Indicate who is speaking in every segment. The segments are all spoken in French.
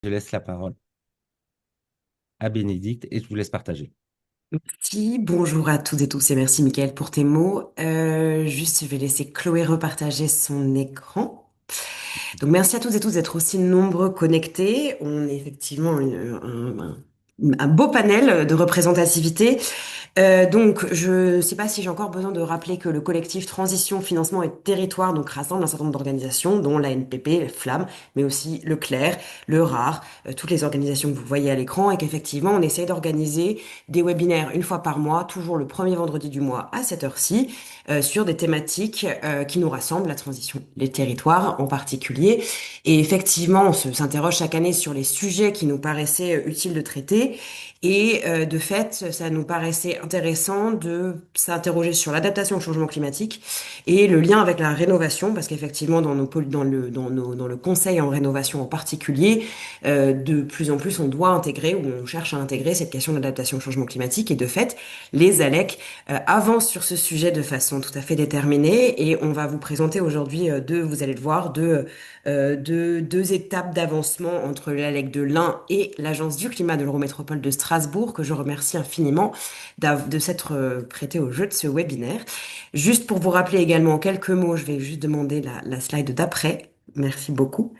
Speaker 1: Je laisse la parole à Bénédicte et je vous laisse partager.
Speaker 2: Merci, bonjour à toutes et tous et merci Mickaël pour tes mots. Juste, je vais laisser Chloé repartager son écran. Donc merci à toutes et tous d'être aussi nombreux connectés. On est effectivement un beau panel de représentativité. Donc, je ne sais pas si j'ai encore besoin de rappeler que le collectif Transition, Financement et Territoire donc rassemble un certain nombre d'organisations, dont la NPP, Flamme, mais aussi le CLER, le RAR, toutes les organisations que vous voyez à l'écran, et qu'effectivement, on essaie d'organiser des webinaires une fois par mois, toujours le premier vendredi du mois à cette heure-ci, sur des thématiques qui nous rassemblent, la transition, les territoires en particulier. Et effectivement, s'interroge chaque année sur les sujets qui nous paraissaient utiles de traiter. Et de fait, ça nous paraissait intéressant de s'interroger sur l'adaptation au changement climatique et le lien avec la rénovation, parce qu'effectivement, dans le conseil en rénovation en particulier, de plus en plus, on doit intégrer ou on cherche à intégrer cette question de l'adaptation au changement climatique. Et de fait, les ALEC avancent sur ce sujet de façon tout à fait déterminée. Et on va vous présenter aujourd'hui vous allez le voir, deux étapes d'avancement entre l'ALEC de l'Ain et l'Agence du climat de l'Eurométropole de Strasbourg, que je remercie infiniment de s'être prêté au jeu de ce webinaire. Juste pour vous rappeler également en quelques mots, je vais juste demander la slide d'après. Merci beaucoup.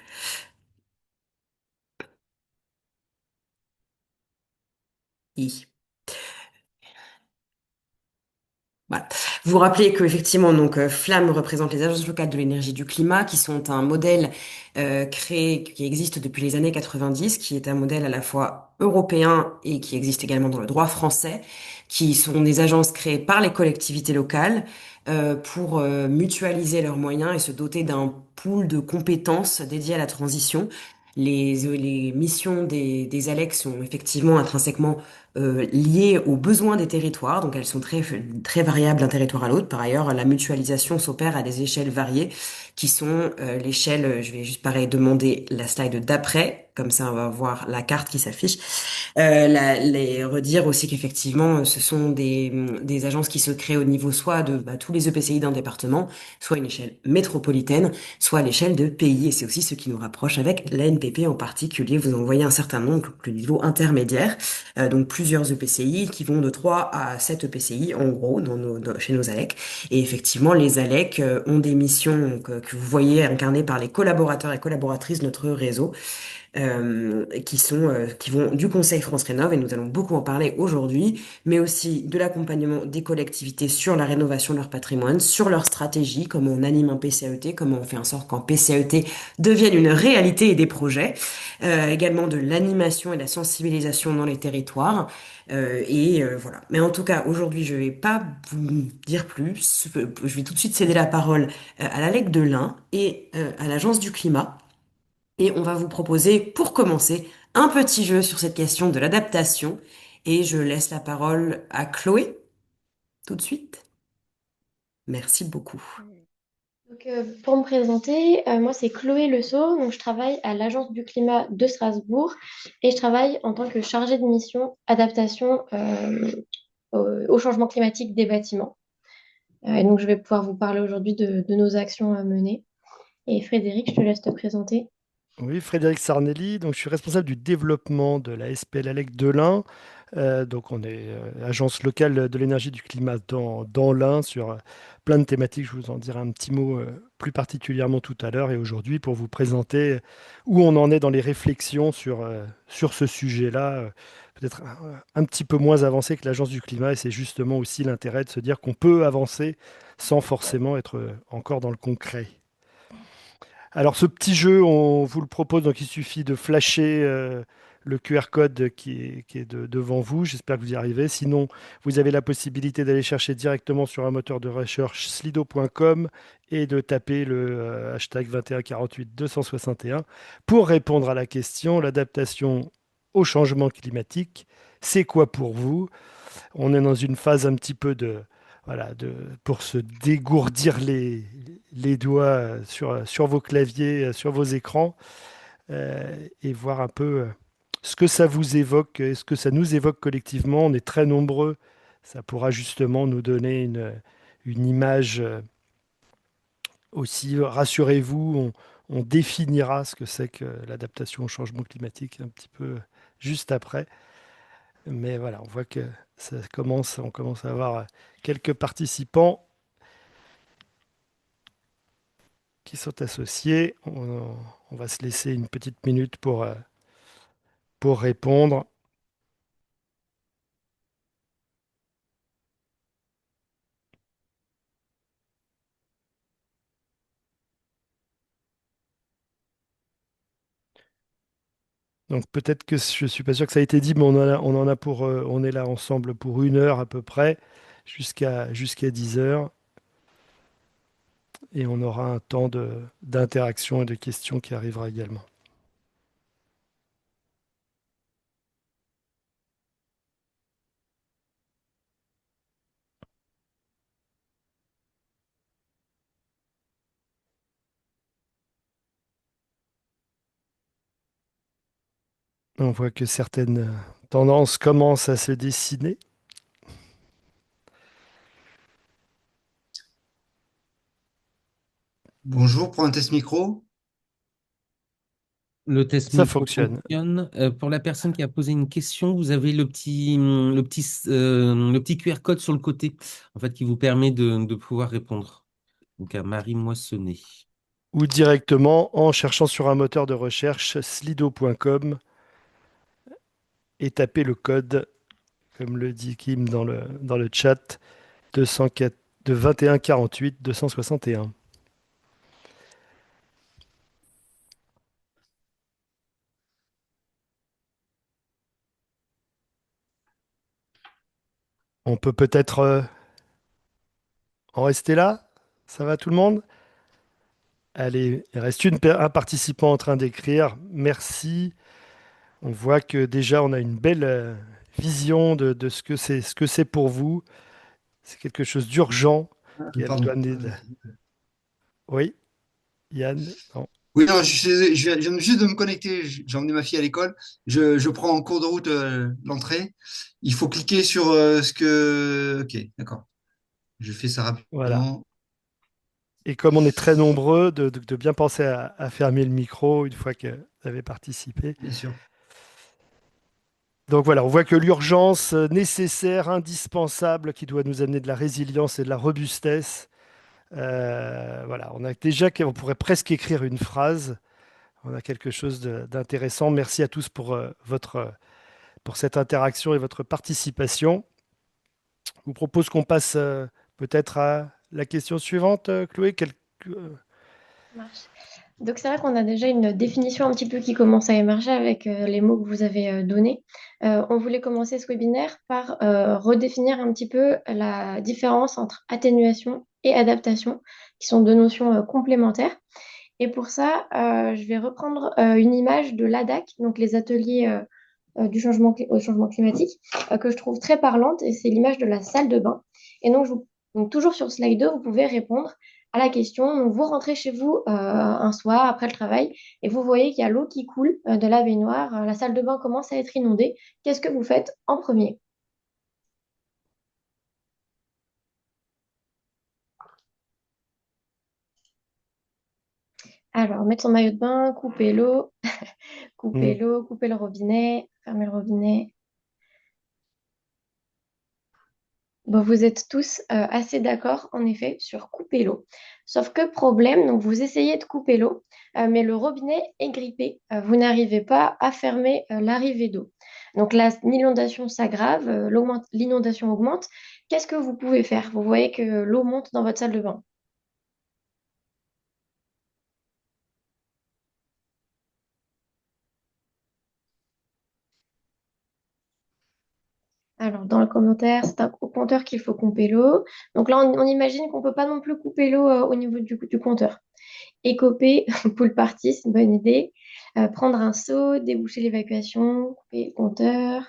Speaker 2: I. Voilà. Vous rappelez que effectivement donc Flamme représente les agences locales de l'énergie et du climat qui sont un modèle créé qui existe depuis les années 90, qui est un modèle à la fois européen et qui existe également dans le droit français, qui sont des agences créées par les collectivités locales pour mutualiser leurs moyens et se doter d'un pool de compétences dédiées à la transition. Les missions des ALEC sont effectivement intrinsèquement liées aux besoins des territoires, donc elles sont très variables d'un territoire à l'autre. Par ailleurs, la mutualisation s'opère à des échelles variées, qui sont l'échelle, je vais juste pareil demander la slide d'après, comme ça on va voir la carte qui s'affiche. Les redire aussi qu'effectivement, ce sont des agences qui se créent au niveau soit de tous les EPCI d'un département, soit à une échelle métropolitaine, soit à l'échelle de pays. Et c'est aussi ce qui nous rapproche avec la NPP en particulier. Vous en voyez un certain nombre, donc le niveau intermédiaire, donc plusieurs EPCI qui vont de 3 à 7 EPCI en gros chez nos ALEC. Et effectivement, les ALEC ont des missions que vous voyez incarnées par les collaborateurs et collaboratrices de notre réseau qui vont du Conseil France Rénov, et nous allons beaucoup en parler aujourd'hui, mais aussi de l'accompagnement des collectivités sur la rénovation de leur patrimoine, sur leur stratégie, comment on anime un PCAET, comment on fait en sorte qu'un PCAET devienne une réalité et des projets, également de l'animation et de la sensibilisation dans les territoires. Voilà. Mais en tout cas, aujourd'hui, je vais pas vous dire plus. Je vais tout de suite céder la parole à l'ALEC de l'Ain et à l'Agence du climat. Et on va vous proposer, pour commencer, un petit jeu sur cette question de l'adaptation. Et je laisse la parole à Chloé tout de suite. Merci beaucoup.
Speaker 3: Pour me présenter, moi c'est Chloé Leceau, donc je travaille à l'Agence du climat de Strasbourg et je travaille en tant que chargée de mission adaptation au changement climatique des bâtiments. Et donc je vais pouvoir vous parler aujourd'hui de nos actions à mener. Et Frédéric, je te laisse te présenter.
Speaker 4: Oui, Frédéric Sarnelli, donc je suis responsable du développement de la SPL ALEC de l'Ain. Donc on est agence locale de l'énergie et du climat dans l'Ain sur plein de thématiques. Je vous en dirai un petit mot plus particulièrement tout à l'heure et aujourd'hui pour vous présenter où on en est dans les réflexions sur ce sujet-là, peut-être un petit peu moins avancé que l'agence du climat et c'est justement aussi l'intérêt de se dire qu'on peut avancer sans forcément être encore dans le concret. Alors, ce petit jeu, on vous le propose, donc il suffit de flasher le QR code qui est devant vous. J'espère que vous y arrivez. Sinon, vous avez la possibilité d'aller chercher directement sur un moteur de recherche slido.com et de taper le hashtag 2148 261 pour répondre à la question, l'adaptation au changement climatique, c'est quoi pour vous? On est dans une phase un petit peu voilà, pour se dégourdir les doigts sur vos claviers, sur vos écrans, et voir un peu ce que ça vous évoque, ce que ça nous évoque collectivement. On est très nombreux, ça pourra justement nous donner une image aussi. Rassurez-vous, on définira ce que c'est que l'adaptation au changement climatique un petit peu juste après. Mais voilà, on voit que on commence à avoir quelques participants qui sont associés. On va se laisser une petite minute pour répondre. Donc peut-être que je suis pas sûr que ça a été dit, mais on en a pour, on est là ensemble pour 1 heure à peu près, jusqu'à 10 heures, et on aura un temps d'interaction et de questions qui arrivera également. On voit que certaines tendances commencent à se dessiner.
Speaker 5: Bonjour, pour un test micro.
Speaker 1: Le test
Speaker 4: Ça
Speaker 1: micro
Speaker 4: fonctionne.
Speaker 1: fonctionne. Pour la personne qui a posé une question, vous avez le petit QR code sur le côté, en fait, qui vous permet de pouvoir répondre. Donc à Marie Moissonnet.
Speaker 4: Ou directement en cherchant sur un moteur de recherche slido.com et taper le code, comme le dit Kim dans le chat, 204 de 21 48 261. On peut peut-être en rester là? Ça va tout le monde? Allez, il reste un participant en train d'écrire. Merci. On voit que déjà on a une belle vision de ce que c'est pour vous. C'est quelque chose d'urgent qu'elle doit
Speaker 5: Pardon.
Speaker 4: amener. Oui, Yann? Non.
Speaker 5: Oui, non, je viens juste de me connecter. J'ai emmené ma fille à l'école. Je prends en cours de route l'entrée. Il faut cliquer sur ce que. Ok, d'accord. Je fais ça
Speaker 4: Voilà.
Speaker 5: rapidement,
Speaker 4: Et comme on est très nombreux, de bien penser à fermer le micro une fois que vous avez participé.
Speaker 5: bien sûr.
Speaker 4: Donc voilà, on voit que l'urgence nécessaire, indispensable, qui doit nous amener de la résilience et de la robustesse. Voilà, on a déjà, on pourrait presque écrire une phrase. On a quelque chose d'intéressant. Merci à tous pour cette interaction et votre participation. Je vous propose qu'on passe peut-être à la question suivante, Chloé.
Speaker 3: Ça marche. Donc c'est vrai qu'on a déjà une définition un petit peu qui commence à émerger avec les mots que vous avez donnés. On voulait commencer ce webinaire par redéfinir un petit peu la différence entre atténuation et adaptation, qui sont deux notions complémentaires. Et pour ça, je vais reprendre une image de l'ADAC, donc les ateliers au changement climatique, que je trouve très parlante, et c'est l'image de la salle de bain. Et donc, donc toujours sur Slido, vous pouvez répondre à la question. Donc, vous rentrez chez vous un soir après le travail et vous voyez qu'il y a l'eau qui coule de la baignoire, la salle de bain commence à être inondée. Qu'est-ce que vous faites en premier? Alors, mettre son maillot de bain, couper l'eau, couper
Speaker 4: Hmm.
Speaker 3: l'eau, couper le robinet, fermer le robinet. Bon, vous êtes tous assez d'accord, en effet, sur couper l'eau. Sauf que problème, donc vous essayez de couper l'eau, mais le robinet est grippé. Vous n'arrivez pas à fermer l'arrivée d'eau. Donc là, l'inondation s'aggrave, l'inondation augmente. Qu'est-ce que vous pouvez faire? Vous voyez que l'eau monte dans votre salle de bain. Alors, dans le commentaire, c'est au compteur qu'il faut couper l'eau. Donc là, on imagine qu'on ne peut pas non plus couper l'eau au niveau du compteur. Écoper, pool party, c'est une bonne idée. Prendre un seau, déboucher l'évacuation, couper le compteur.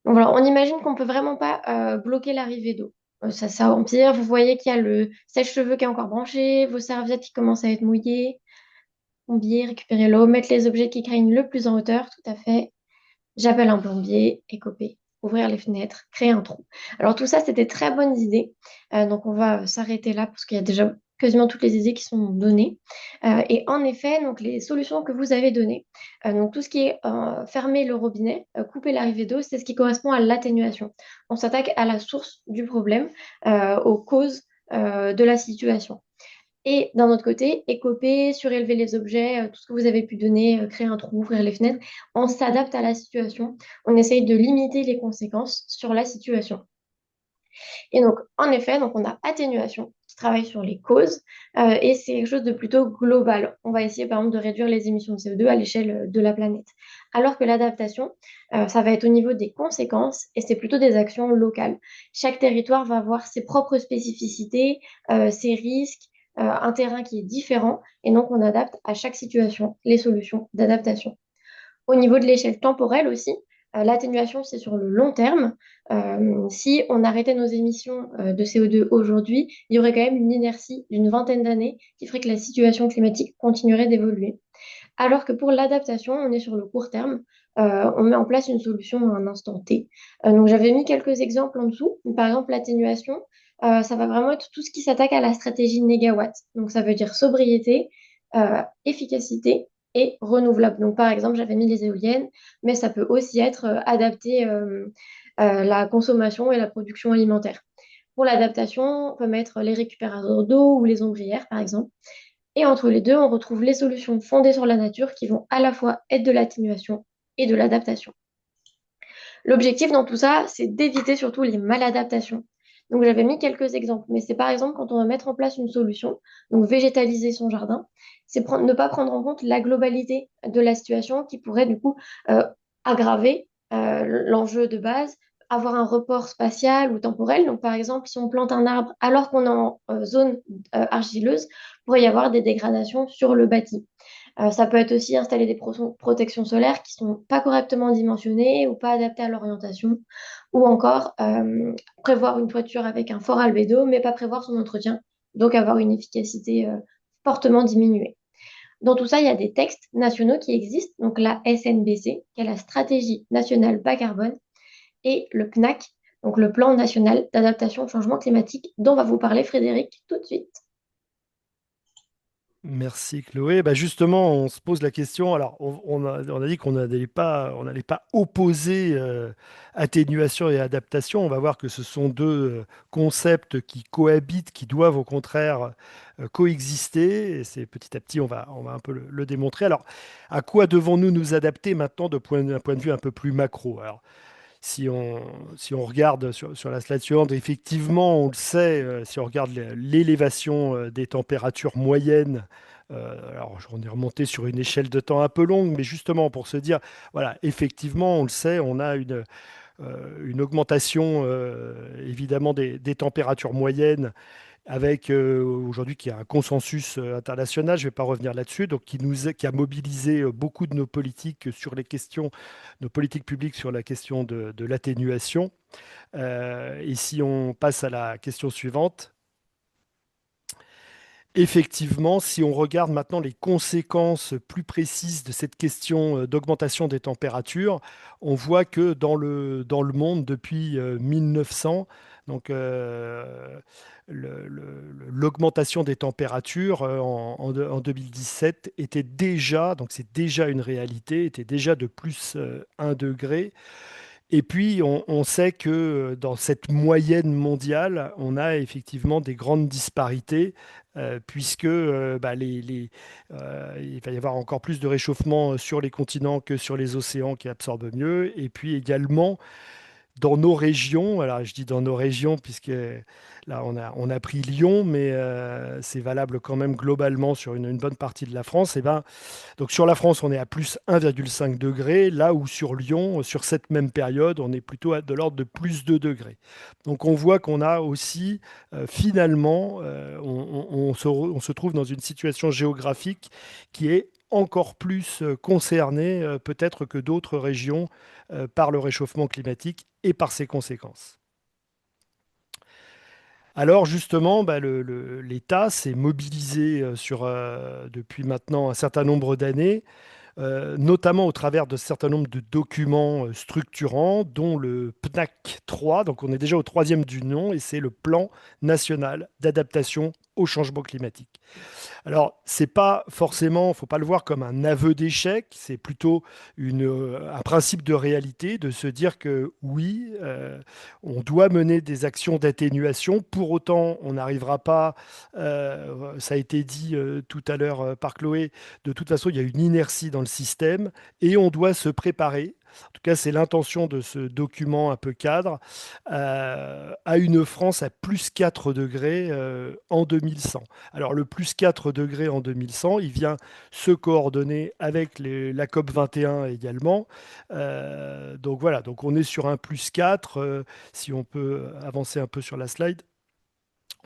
Speaker 3: Donc voilà, on imagine qu'on peut vraiment pas bloquer l'arrivée d'eau. Ça empire. Vous voyez qu'il y a le sèche-cheveux qui est encore branché, vos serviettes qui commencent à être mouillées. Plombier, récupérer l'eau, mettre les objets qui craignent le plus en hauteur, tout à fait. J'appelle un plombier, écoper, ouvrir les fenêtres, créer un trou. Alors tout ça, c'était très bonnes idées. Donc on va s'arrêter là parce qu'il y a déjà quasiment toutes les idées qui sont données. Et en effet, donc, les solutions que vous avez données, donc tout ce qui est fermer le robinet, couper l'arrivée d'eau, c'est ce qui correspond à l'atténuation. On s'attaque à la source du problème, aux causes de la situation. Et d'un autre côté, écoper, surélever les objets, tout ce que vous avez pu donner, créer un trou, ouvrir les fenêtres, on s'adapte à la situation. On essaye de limiter les conséquences sur la situation. Et donc, en effet, donc on a atténuation qui travaille sur les causes et c'est quelque chose de plutôt global. On va essayer, par exemple, de réduire les émissions de CO2 à l'échelle de la planète. Alors que l'adaptation, ça va être au niveau des conséquences et c'est plutôt des actions locales. Chaque territoire va avoir ses propres spécificités, ses risques, un terrain qui est différent et donc on adapte à chaque situation les solutions d'adaptation. Au niveau de l'échelle temporelle aussi, l'atténuation, c'est sur le long terme. Si on arrêtait nos émissions de CO2 aujourd'hui, il y aurait quand même une inertie d'une vingtaine d'années qui ferait que la situation climatique continuerait d'évoluer. Alors que pour l'adaptation, on est sur le court terme. On met en place une solution à un instant T. Donc j'avais mis quelques exemples en dessous. Par exemple, l'atténuation, ça va vraiment être tout ce qui s'attaque à la stratégie négawatt. Donc ça veut dire sobriété, efficacité et renouvelable. Donc par exemple, j'avais mis les éoliennes, mais ça peut aussi être adapté la consommation et la production alimentaire. Pour l'adaptation, on peut mettre les récupérateurs d'eau ou les ombrières, par exemple. Et entre les deux, on retrouve les solutions fondées sur la nature qui vont à la fois être de l'atténuation et de l'adaptation. L'objectif dans tout ça, c'est d'éviter surtout les maladaptations. Donc j'avais mis quelques exemples, mais c'est par exemple quand on va mettre en place une solution, donc végétaliser son jardin, c'est ne pas prendre en compte la globalité de la situation qui pourrait du coup aggraver l'enjeu de base, avoir un report spatial ou temporel. Donc par exemple, si on plante un arbre alors qu'on est en zone argileuse, il pourrait y avoir des dégradations sur le bâti. Ça peut être aussi installer des protections solaires qui sont pas correctement dimensionnées ou pas adaptées à l'orientation, ou encore prévoir une toiture avec un fort albédo, mais pas prévoir son entretien, donc avoir une efficacité fortement diminuée. Dans tout ça, il y a des textes nationaux qui existent, donc la SNBC, qui est la stratégie nationale bas carbone, et le PNAC, donc le plan national d'adaptation au changement climatique, dont va vous parler Frédéric tout de suite.
Speaker 4: Merci Chloé. Bah justement, on se pose la question. Alors, on a dit qu'on n'allait pas opposer atténuation et adaptation. On va voir que ce sont deux concepts qui cohabitent, qui doivent au contraire coexister. Et c'est petit à petit, on va un peu le démontrer. Alors, à quoi devons-nous nous adapter maintenant d'un point de vue un peu plus macro? Alors, si on, si on regarde sur la slide suivante, effectivement, on le sait, si on regarde l'élévation des températures moyennes, alors on est remonté sur une échelle de temps un peu longue, mais justement pour se dire, voilà, effectivement, on le sait, on a une augmentation évidemment des températures moyennes avec aujourd'hui qui a un consensus international, je ne vais pas revenir là-dessus, donc qui a mobilisé beaucoup de nos politiques sur les questions, nos politiques publiques sur la question de l'atténuation. Et si on passe à la question suivante, effectivement, si on regarde maintenant les conséquences plus précises de cette question d'augmentation des températures, on voit que dans le monde, depuis 1900, donc l'augmentation des températures en 2017 était déjà, donc c'est déjà une réalité, était déjà de plus 1 degré. Et puis, on sait que dans cette moyenne mondiale, on a effectivement des grandes disparités, puisque bah, il va y avoir encore plus de réchauffement sur les continents que sur les océans qui absorbent mieux. Et puis également, dans nos régions, alors je dis dans nos régions, puisque là on a pris Lyon, mais c'est valable quand même globalement sur une bonne partie de la France, et ben, donc sur la France, on est à plus 1,5 degré, là où sur Lyon, sur cette même période, on est plutôt de l'ordre de plus 2 degrés. Donc on voit qu'on a aussi, finalement, on se trouve dans une situation géographique qui est encore plus concernée peut-être que d'autres régions par le réchauffement climatique et par ses conséquences. Alors justement, bah, l'État s'est mobilisé depuis maintenant un certain nombre d'années notamment au travers de certain nombre de documents structurants, dont le PNAC 3, donc on est déjà au troisième du nom, et c'est le Plan national d'adaptation au changement climatique. Alors, c'est pas forcément, faut pas le voir comme un aveu d'échec, c'est plutôt un principe de réalité, de se dire que oui, on doit mener des actions d'atténuation. Pour autant, on n'arrivera pas, ça a été dit tout à l'heure par Chloé, de toute façon, il y a une inertie dans le système et on doit se préparer. En tout cas, c'est l'intention de ce document un peu cadre, à une France à plus 4 degrés en 2100. Alors le plus 4 degrés en 2100, il vient se coordonner avec la COP 21 également. Donc voilà, donc on est sur un plus 4. Si on peut avancer un peu sur la slide,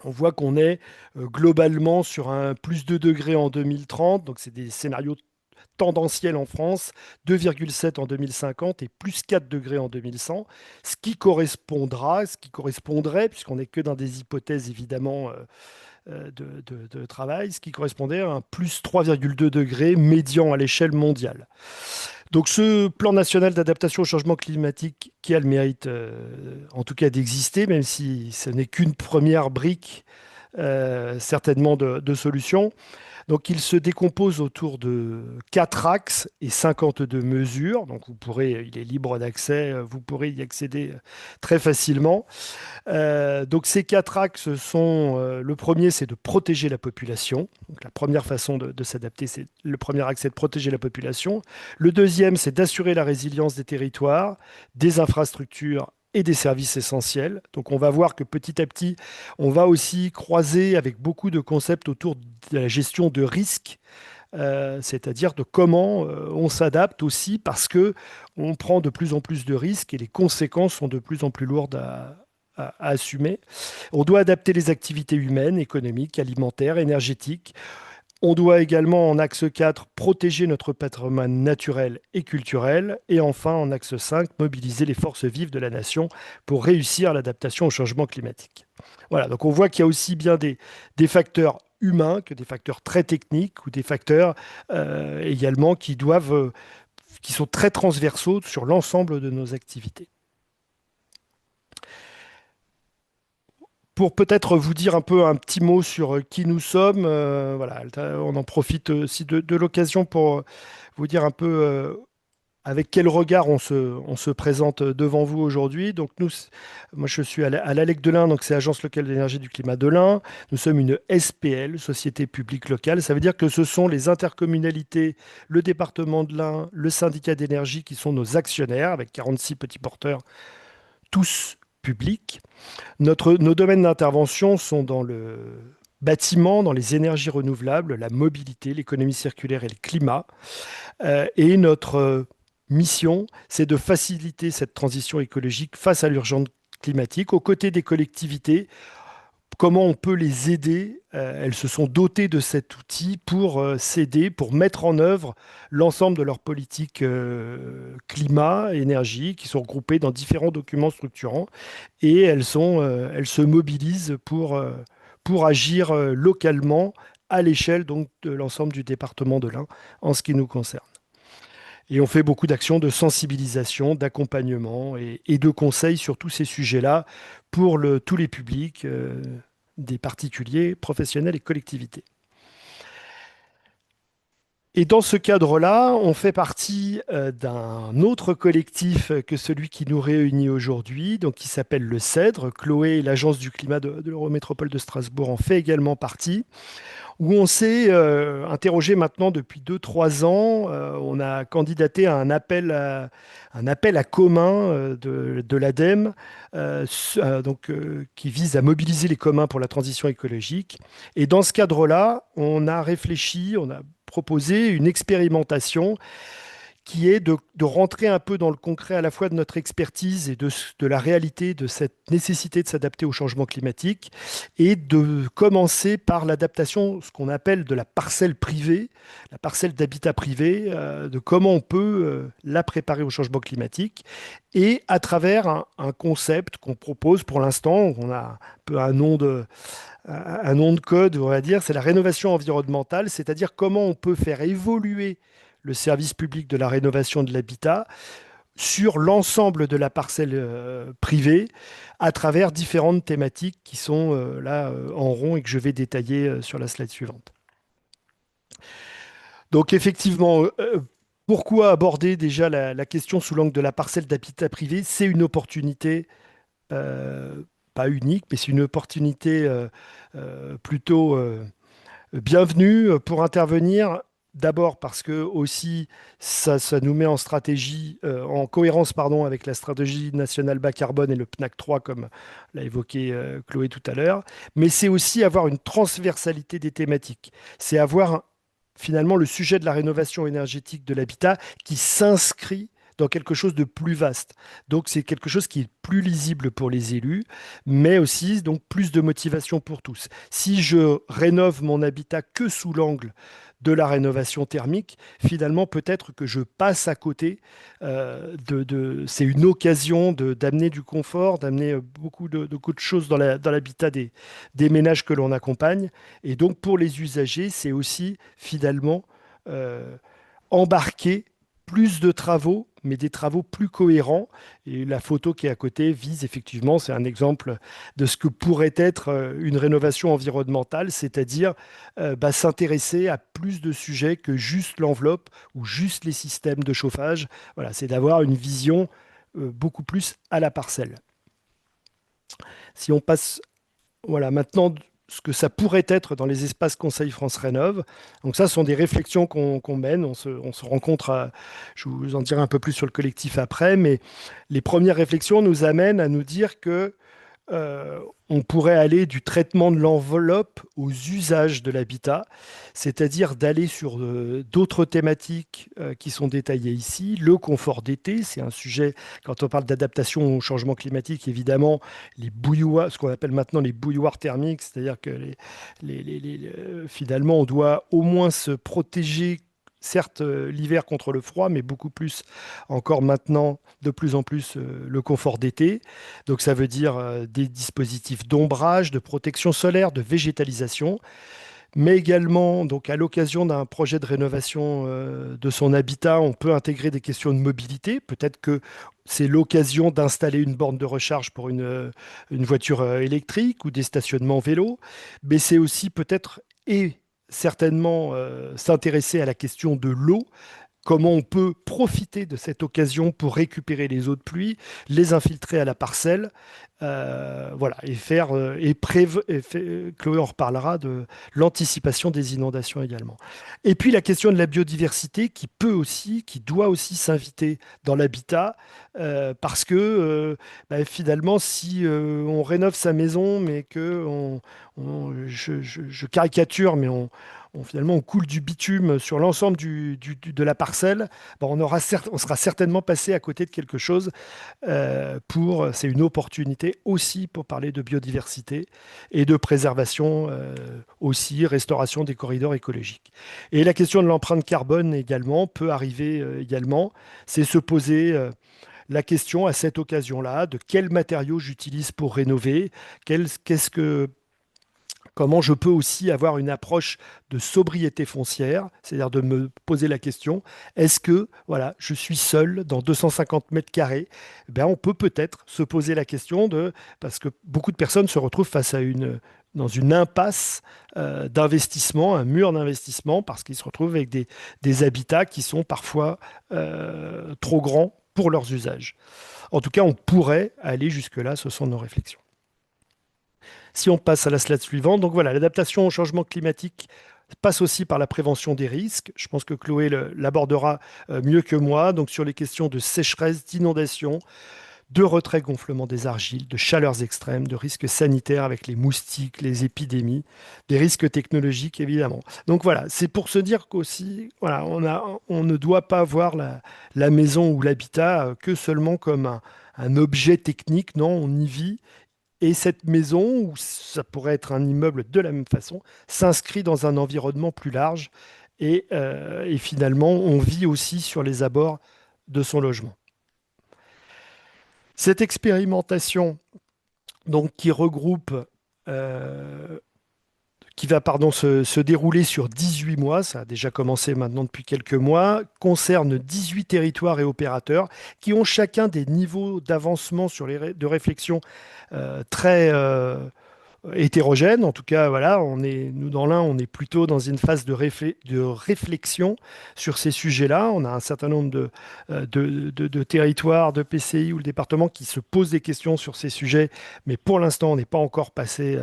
Speaker 4: on voit qu'on est globalement sur un plus 2 degrés en 2030. Donc c'est des scénarios tendanciels en France, 2,7 en 2050 et plus 4 degrés en 2100, ce qui correspondrait, puisqu'on n'est que dans des hypothèses évidemment de travail, ce qui correspondait à un plus 3,2 degrés médian à l'échelle mondiale. Donc ce plan national d'adaptation au changement climatique qui a le mérite en tout cas d'exister, même si ce n'est qu'une première brique certainement de solution. Donc, il se décompose autour de 4 axes et 52 mesures. Donc, il est libre d'accès, vous pourrez y accéder très facilement. Donc, ces 4 axes sont, le premier, c'est de protéger la population. Donc, la première façon de s'adapter, le premier axe, c'est de protéger la population. Le deuxième, c'est d'assurer la résilience des territoires, des infrastructures et des services essentiels. Donc on va voir que petit à petit, on va aussi croiser avec beaucoup de concepts autour de la gestion de risques, c'est-à-dire de comment on s'adapte aussi parce que on prend de plus en plus de risques et les conséquences sont de plus en plus lourdes à assumer. On doit adapter les activités humaines, économiques, alimentaires, énergétiques. On doit également, en axe 4, protéger notre patrimoine naturel et culturel. Et enfin, en axe 5, mobiliser les forces vives de la nation pour réussir l'adaptation au changement climatique. Voilà, donc on voit qu'il y a aussi bien des facteurs humains que des facteurs très techniques ou des facteurs également qui sont très transversaux sur l'ensemble de nos activités. Pour peut-être vous dire un petit mot sur qui nous sommes, voilà, on en profite aussi de l'occasion pour vous dire un peu avec quel regard on se présente devant vous aujourd'hui. Donc moi je suis à l'ALEC de l'Ain, donc c'est Agence locale d'énergie du climat de l'Ain. Nous sommes une SPL, Société publique locale. Ça veut dire que ce sont les intercommunalités, le département de l'Ain, le syndicat d'énergie qui sont nos actionnaires, avec 46 petits porteurs, tous publics. Nos domaines d'intervention sont dans le bâtiment, dans les énergies renouvelables, la mobilité, l'économie circulaire et le climat. Et notre mission, c'est de faciliter cette transition écologique face à l'urgence climatique, aux côtés des collectivités. Comment on peut les aider? Elles se sont dotées de cet outil pour s'aider, pour mettre en œuvre l'ensemble de leurs politiques climat, énergie, qui sont regroupées dans différents documents structurants. Et elles se mobilisent pour agir localement à l'échelle donc, de l'ensemble du département de l'Ain en ce qui nous concerne. Et on fait beaucoup d'actions de sensibilisation, d'accompagnement et de conseils sur tous ces sujets-là pour tous les publics, des particuliers, professionnels et collectivités. Et dans ce cadre-là, on fait partie d'un autre collectif que celui qui nous réunit aujourd'hui, donc qui s'appelle le CEDRE. Chloé, l'Agence du climat de l'Eurométropole de Strasbourg, en fait également partie, où on s'est interrogé maintenant depuis 2-3 ans. On a candidaté à un appel à commun de l'ADEME, qui vise à mobiliser les communs pour la transition écologique. Et dans ce cadre-là, on a réfléchi, on a proposé une expérimentation qui est de rentrer un peu dans le concret à la fois de notre expertise et de la réalité de cette nécessité de s'adapter au changement climatique et de commencer par l'adaptation, ce qu'on appelle de la parcelle privée, la parcelle d'habitat privé, de comment on peut la préparer au changement climatique et à travers un concept qu'on propose pour l'instant, on a un peu un nom de code, on va dire, c'est la rénovation environnementale, c'est-à-dire comment on peut faire évoluer le service public de la rénovation de l'habitat sur l'ensemble de la parcelle privée à travers différentes thématiques qui sont là en rond et que je vais détailler sur la slide suivante. Donc effectivement, pourquoi aborder déjà la question sous l'angle de la parcelle d'habitat privé? C'est une opportunité, pas unique, mais c'est une opportunité plutôt bienvenue pour intervenir. D'abord parce que aussi ça nous met en stratégie, en cohérence pardon, avec la stratégie nationale bas carbone et le PNAC 3, comme l'a évoqué Chloé tout à l'heure. Mais c'est aussi avoir une transversalité des thématiques. C'est avoir finalement le sujet de la rénovation énergétique de l'habitat qui s'inscrit dans quelque chose de plus vaste. Donc c'est quelque chose qui est plus lisible pour les élus, mais aussi donc plus de motivation pour tous. Si je rénove mon habitat que sous l'angle de la rénovation thermique, finalement peut-être que je passe à côté c'est une occasion d'amener du confort, d'amener beaucoup de choses dans l'habitat des ménages que l'on accompagne. Et donc pour les usagers, c'est aussi finalement euh, embarquer plus de travaux, mais des travaux plus cohérents. Et la photo qui est à côté vise effectivement, c'est un exemple de ce que pourrait être une rénovation environnementale, c'est-à-dire s'intéresser à plus de sujets que juste l'enveloppe ou juste les systèmes de chauffage. Voilà, c'est d'avoir une vision beaucoup plus à la parcelle. Si on passe voilà, maintenant, ce que ça pourrait être dans les espaces Conseil France Rénov'. Donc ça, ce sont des réflexions qu'on mène. On se rencontre, je vous en dirai un peu plus sur le collectif après, mais les premières réflexions nous amènent à nous dire que on pourrait aller du traitement de l'enveloppe aux usages de l'habitat, c'est-à-dire d'aller sur d'autres thématiques qui sont détaillées ici. Le confort d'été, c'est un sujet, quand on parle d'adaptation au changement climatique, évidemment, les bouilloires, ce qu'on appelle maintenant les bouilloires thermiques, c'est-à-dire que finalement, on doit au moins se protéger certes l'hiver contre le froid, mais beaucoup plus encore maintenant, de plus en plus, le confort d'été. Donc ça veut dire des dispositifs d'ombrage, de protection solaire, de végétalisation, mais également, donc, à l'occasion d'un projet de rénovation de son habitat, on peut intégrer des questions de mobilité. Peut-être que c'est l'occasion d'installer une borne de recharge pour une voiture électrique ou des stationnements vélos, mais c'est aussi peut-être et certainement s'intéresser à la question de l'eau. Comment on peut profiter de cette occasion pour récupérer les eaux de pluie, les infiltrer à la parcelle, voilà, et faire Chloé en reparlera de l'anticipation des inondations également. Et puis la question de la biodiversité qui peut aussi, qui doit aussi s'inviter dans l'habitat, parce que finalement, si on rénove sa maison, mais que je caricature, mais finalement, on coule du bitume sur l'ensemble de la parcelle, on sera certainement passé à côté de quelque chose. C'est une opportunité aussi pour parler de biodiversité et de préservation aussi, restauration des corridors écologiques. Et la question de l'empreinte carbone également peut arriver également. C'est se poser la question à cette occasion-là de quels matériaux j'utilise pour rénover, qu'est-ce que comment je peux aussi avoir une approche de sobriété foncière, c'est-à-dire de me poser la question, est-ce que voilà, je suis seul dans 250 mètres carrés? On peut peut-être se poser la question parce que beaucoup de personnes se retrouvent dans une impasse d'investissement, un mur d'investissement, parce qu'ils se retrouvent avec des habitats qui sont parfois trop grands pour leurs usages. En tout cas, on pourrait aller jusque-là, ce sont nos réflexions. Si on passe à la slide suivante, donc voilà, l'adaptation au changement climatique passe aussi par la prévention des risques. Je pense que Chloé l'abordera mieux que moi, donc sur les questions de sécheresse, d'inondation, de retrait-gonflement des argiles, de chaleurs extrêmes, de risques sanitaires avec les moustiques, les épidémies, des risques technologiques évidemment. Donc voilà, c'est pour se dire qu'aussi, voilà, on ne doit pas voir la maison ou l'habitat que seulement comme un objet technique, non, on y vit. Et cette maison, ou ça pourrait être un immeuble de la même façon, s'inscrit dans un environnement plus large et finalement, on vit aussi sur les abords de son logement. Cette expérimentation donc, qui regroupe qui va se dérouler sur 18 mois, ça a déjà commencé maintenant depuis quelques mois, concerne 18 territoires et opérateurs qui ont chacun des niveaux d'avancement de réflexion très hétérogène. En tout cas, voilà, nous dans l'Ain, on est plutôt dans une phase de réflexion sur ces sujets-là. On a un certain nombre de territoires, de PCI ou de départements qui se posent des questions sur ces sujets, mais pour l'instant, on n'est pas encore passé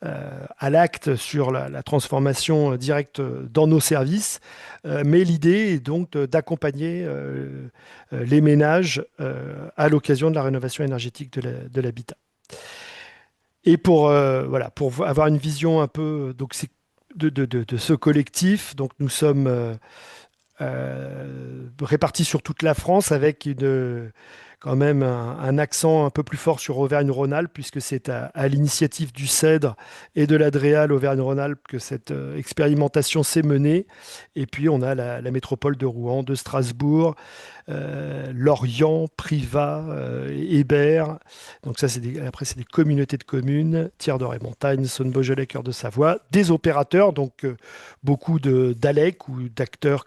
Speaker 4: à l'acte sur la transformation directe dans nos services. Mais l'idée est donc d'accompagner les ménages à l'occasion de la rénovation énergétique de l'habitat. Et voilà, pour avoir une vision un peu de ce collectif, donc nous sommes répartis sur toute la France avec quand même un accent un peu plus fort sur Auvergne-Rhône-Alpes, puisque c'est à l'initiative du CEDRE et de l'Adréal Auvergne-Rhône-Alpes que cette expérimentation s'est menée. Et puis on a la métropole de Rouen, de Strasbourg, Lorient, Privas, Hébert. Donc ça, après, c'est des communautés de communes, Thiers-d'Or et Montagne, Saône-Beaujolais, Cœur de Savoie, des opérateurs, donc beaucoup d'ALEC ou d'acteurs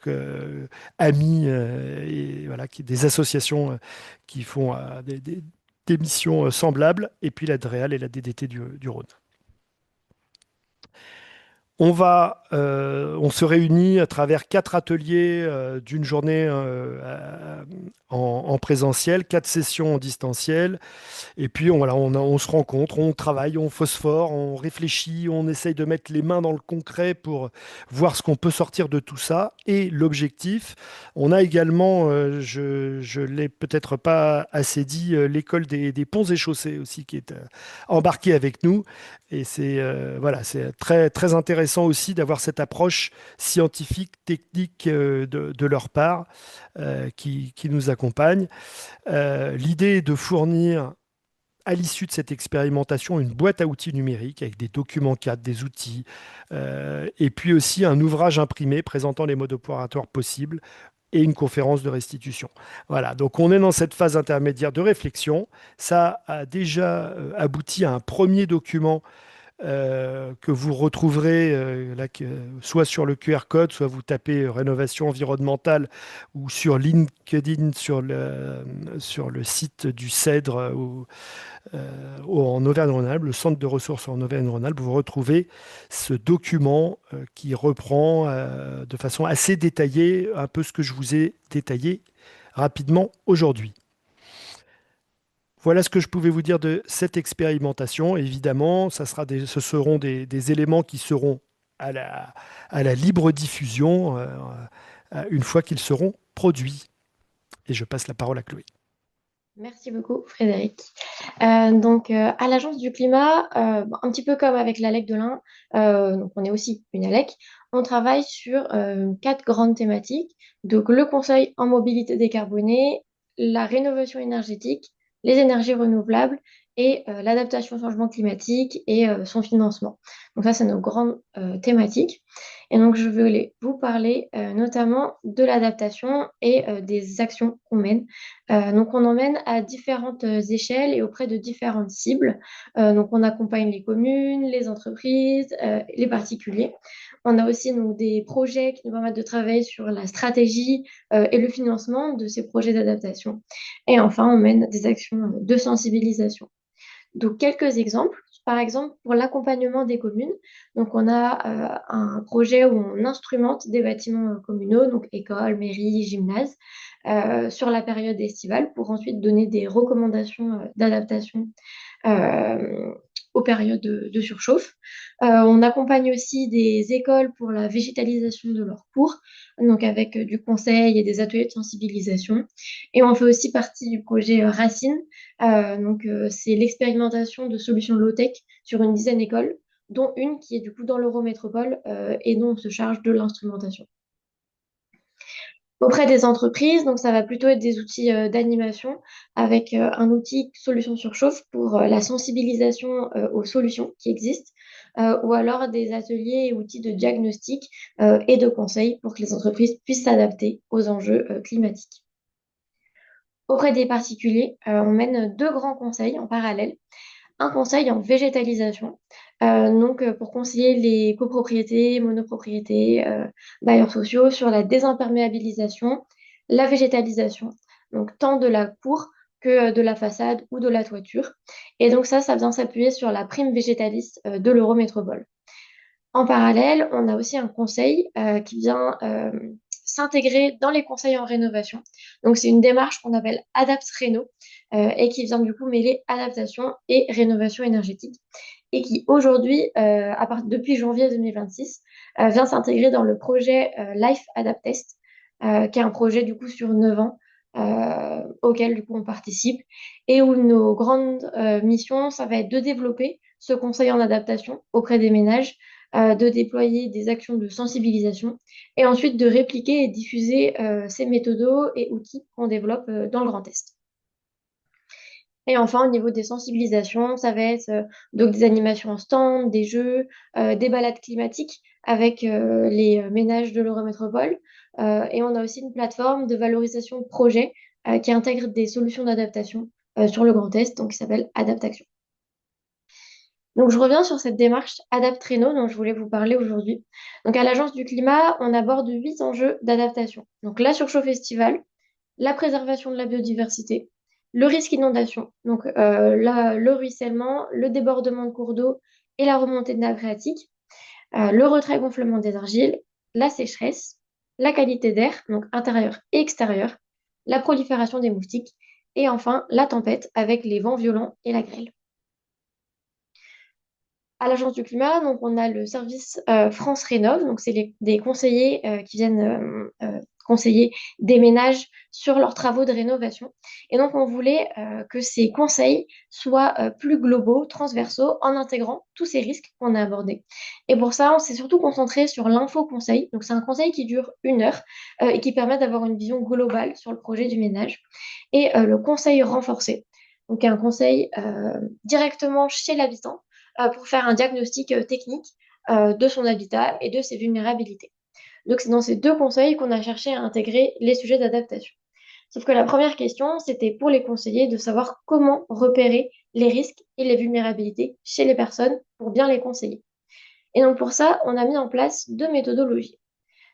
Speaker 4: amis, et voilà, des associations qui font des missions semblables, et puis la DREAL et la DDT du Rhône. On se réunit à travers 4 ateliers d'une journée en présentiel, 4 sessions en distanciel. Et puis on se rencontre, on travaille, on phosphore, on réfléchit, on essaye de mettre les mains dans le concret pour voir ce qu'on peut sortir de tout ça. Et l'objectif, on a également, je ne l'ai peut-être pas assez dit, l'école des ponts et chaussées aussi qui est embarquée avec nous. Et c'est très, très intéressant aussi d'avoir cette approche scientifique, technique de leur part qui nous accompagne. L'idée est de fournir à l'issue de cette expérimentation une boîte à outils numérique avec des documents cadres, des outils, et puis aussi un ouvrage imprimé présentant les modes opératoires possibles et une conférence de restitution. Voilà, donc on est dans cette phase intermédiaire de réflexion. Ça a déjà abouti à un premier document que vous retrouverez là, soit sur le QR code, soit vous tapez rénovation environnementale ou sur LinkedIn sur le site du CEDRE en Auvergne-Rhône-Alpes, le centre de ressources en Auvergne-Rhône-Alpes. Vous retrouvez ce document qui reprend de façon assez détaillée un peu ce que je vous ai détaillé rapidement aujourd'hui. Voilà ce que je pouvais vous dire de cette expérimentation. Évidemment, ce seront des éléments qui seront à la libre diffusion une fois qu'ils seront produits. Et je passe la parole à Chloé.
Speaker 3: Merci beaucoup, Frédéric. À l'Agence du climat, un petit peu comme avec l'ALEC de l'Ain, donc on est aussi une ALEC, on travaille sur 4 grandes thématiques. Donc, le conseil en mobilité décarbonée, la rénovation énergétique, les énergies renouvelables et l'adaptation au changement climatique et son financement. Donc ça, c'est nos grandes thématiques. Et donc, je voulais vous parler notamment de l'adaptation et des actions qu'on mène. Donc, on emmène à différentes échelles et auprès de différentes cibles. Donc, on accompagne les communes, les entreprises, les particuliers. On a aussi des projets qui nous permettent de travailler sur la stratégie et le financement de ces projets d'adaptation. Et enfin, on mène des actions de sensibilisation. Donc, quelques exemples. Par exemple, pour l'accompagnement des communes, donc on a un projet où on instrumente des bâtiments communaux, donc écoles, mairies, gymnases, sur la période estivale pour ensuite donner des recommandations d'adaptation aux périodes de surchauffe. On accompagne aussi des écoles pour la végétalisation de leurs cours, donc avec du conseil et des ateliers de sensibilisation. Et on fait aussi partie du projet Racine. C'est l'expérimentation de solutions low-tech sur une dizaine d'écoles, dont une qui est du coup dans l'Eurométropole et dont on se charge de l'instrumentation. Auprès des entreprises, donc ça va plutôt être des outils d'animation avec un outil solution surchauffe pour la sensibilisation aux solutions qui existent ou alors des ateliers et outils de diagnostic et de conseil pour que les entreprises puissent s'adapter aux enjeux climatiques. Auprès des particuliers, on mène 2 grands conseils en parallèle. Un conseil en végétalisation pour conseiller les copropriétés, monopropriétés, bailleurs sociaux sur la désimperméabilisation, la végétalisation, donc tant de la cour que de la façade ou de la toiture. Et donc ça vient s'appuyer sur la prime végétaliste de l'Eurométropole. En parallèle, on a aussi un conseil qui vient s'intégrer dans les conseils en rénovation. Donc, c'est une démarche qu'on appelle Adapt Réno et qui vient du coup mêler adaptation et rénovation énergétique et qui aujourd'hui, depuis janvier 2026, vient s'intégrer dans le projet Life Adapt Test, qui est un projet du coup sur 9 ans auquel du coup on participe et où nos grandes missions, ça va être de développer ce conseil en adaptation auprès des ménages, de déployer des actions de sensibilisation et ensuite de répliquer et diffuser ces méthodos et outils qu'on développe dans le Grand Est. Et enfin, au niveau des sensibilisations, ça va être donc des animations en stand, des jeux, des balades climatiques avec les ménages de l'Eurométropole. Et on a aussi une plateforme de valorisation de projets qui intègre des solutions d'adaptation sur le Grand Est, donc qui s'appelle Adaptation. Donc, je reviens sur cette démarche Adapt-Réno dont je voulais vous parler aujourd'hui. Donc, à l'Agence du climat, on aborde 8 enjeux d'adaptation. Donc, la surchauffe estivale, la préservation de la biodiversité, le risque inondation, donc le ruissellement, le débordement de cours d'eau et la remontée de nappe phréatique, le retrait-gonflement des argiles, la sécheresse, la qualité d'air, donc intérieur et extérieur, la prolifération des moustiques et enfin la tempête avec les vents violents et la grêle. À l'Agence du climat, donc on a le service France Rénov, donc c'est des conseillers qui viennent conseiller des ménages sur leurs travaux de rénovation. Et donc on voulait que ces conseils soient plus globaux, transversaux, en intégrant tous ces risques qu'on a abordés. Et pour ça, on s'est surtout concentré sur l'info-conseil. Donc c'est un conseil qui dure 1 heure et qui permet d'avoir une vision globale sur le projet du ménage. Et le conseil renforcé, donc un conseil directement chez l'habitant pour faire un diagnostic technique de son habitat et de ses vulnérabilités. Donc, c'est dans ces 2 conseils qu'on a cherché à intégrer les sujets d'adaptation. Sauf que la première question, c'était pour les conseillers de savoir comment repérer les risques et les vulnérabilités chez les personnes pour bien les conseiller. Et donc, pour ça, on a mis en place 2 méthodologies.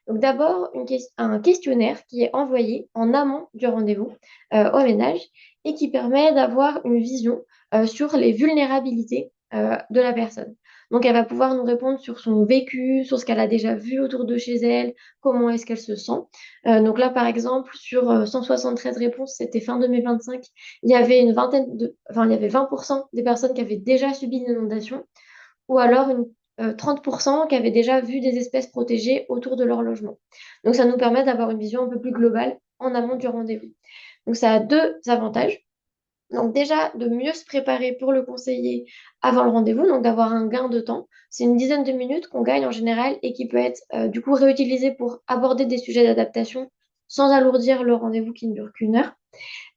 Speaker 3: Donc, d'abord, un questionnaire qui est envoyé en amont du rendez-vous au ménage et qui permet d'avoir une vision sur les vulnérabilités de la personne. Donc, elle va pouvoir nous répondre sur son vécu, sur ce qu'elle a déjà vu autour de chez elle, comment est-ce qu'elle se sent. Donc là, par exemple, sur 173 réponses, c'était fin 2025, il y avait il y avait 20% des personnes qui avaient déjà subi une inondation, ou alors 30% qui avaient déjà vu des espèces protégées autour de leur logement. Donc, ça nous permet d'avoir une vision un peu plus globale en amont du rendez-vous. Donc, ça a 2 avantages. Donc déjà, de mieux se préparer pour le conseiller avant le rendez-vous, donc d'avoir un gain de temps. C'est une dizaine de minutes qu'on gagne en général et qui peut être du coup réutilisé pour aborder des sujets d'adaptation sans alourdir le rendez-vous qui ne dure qu'1 heure.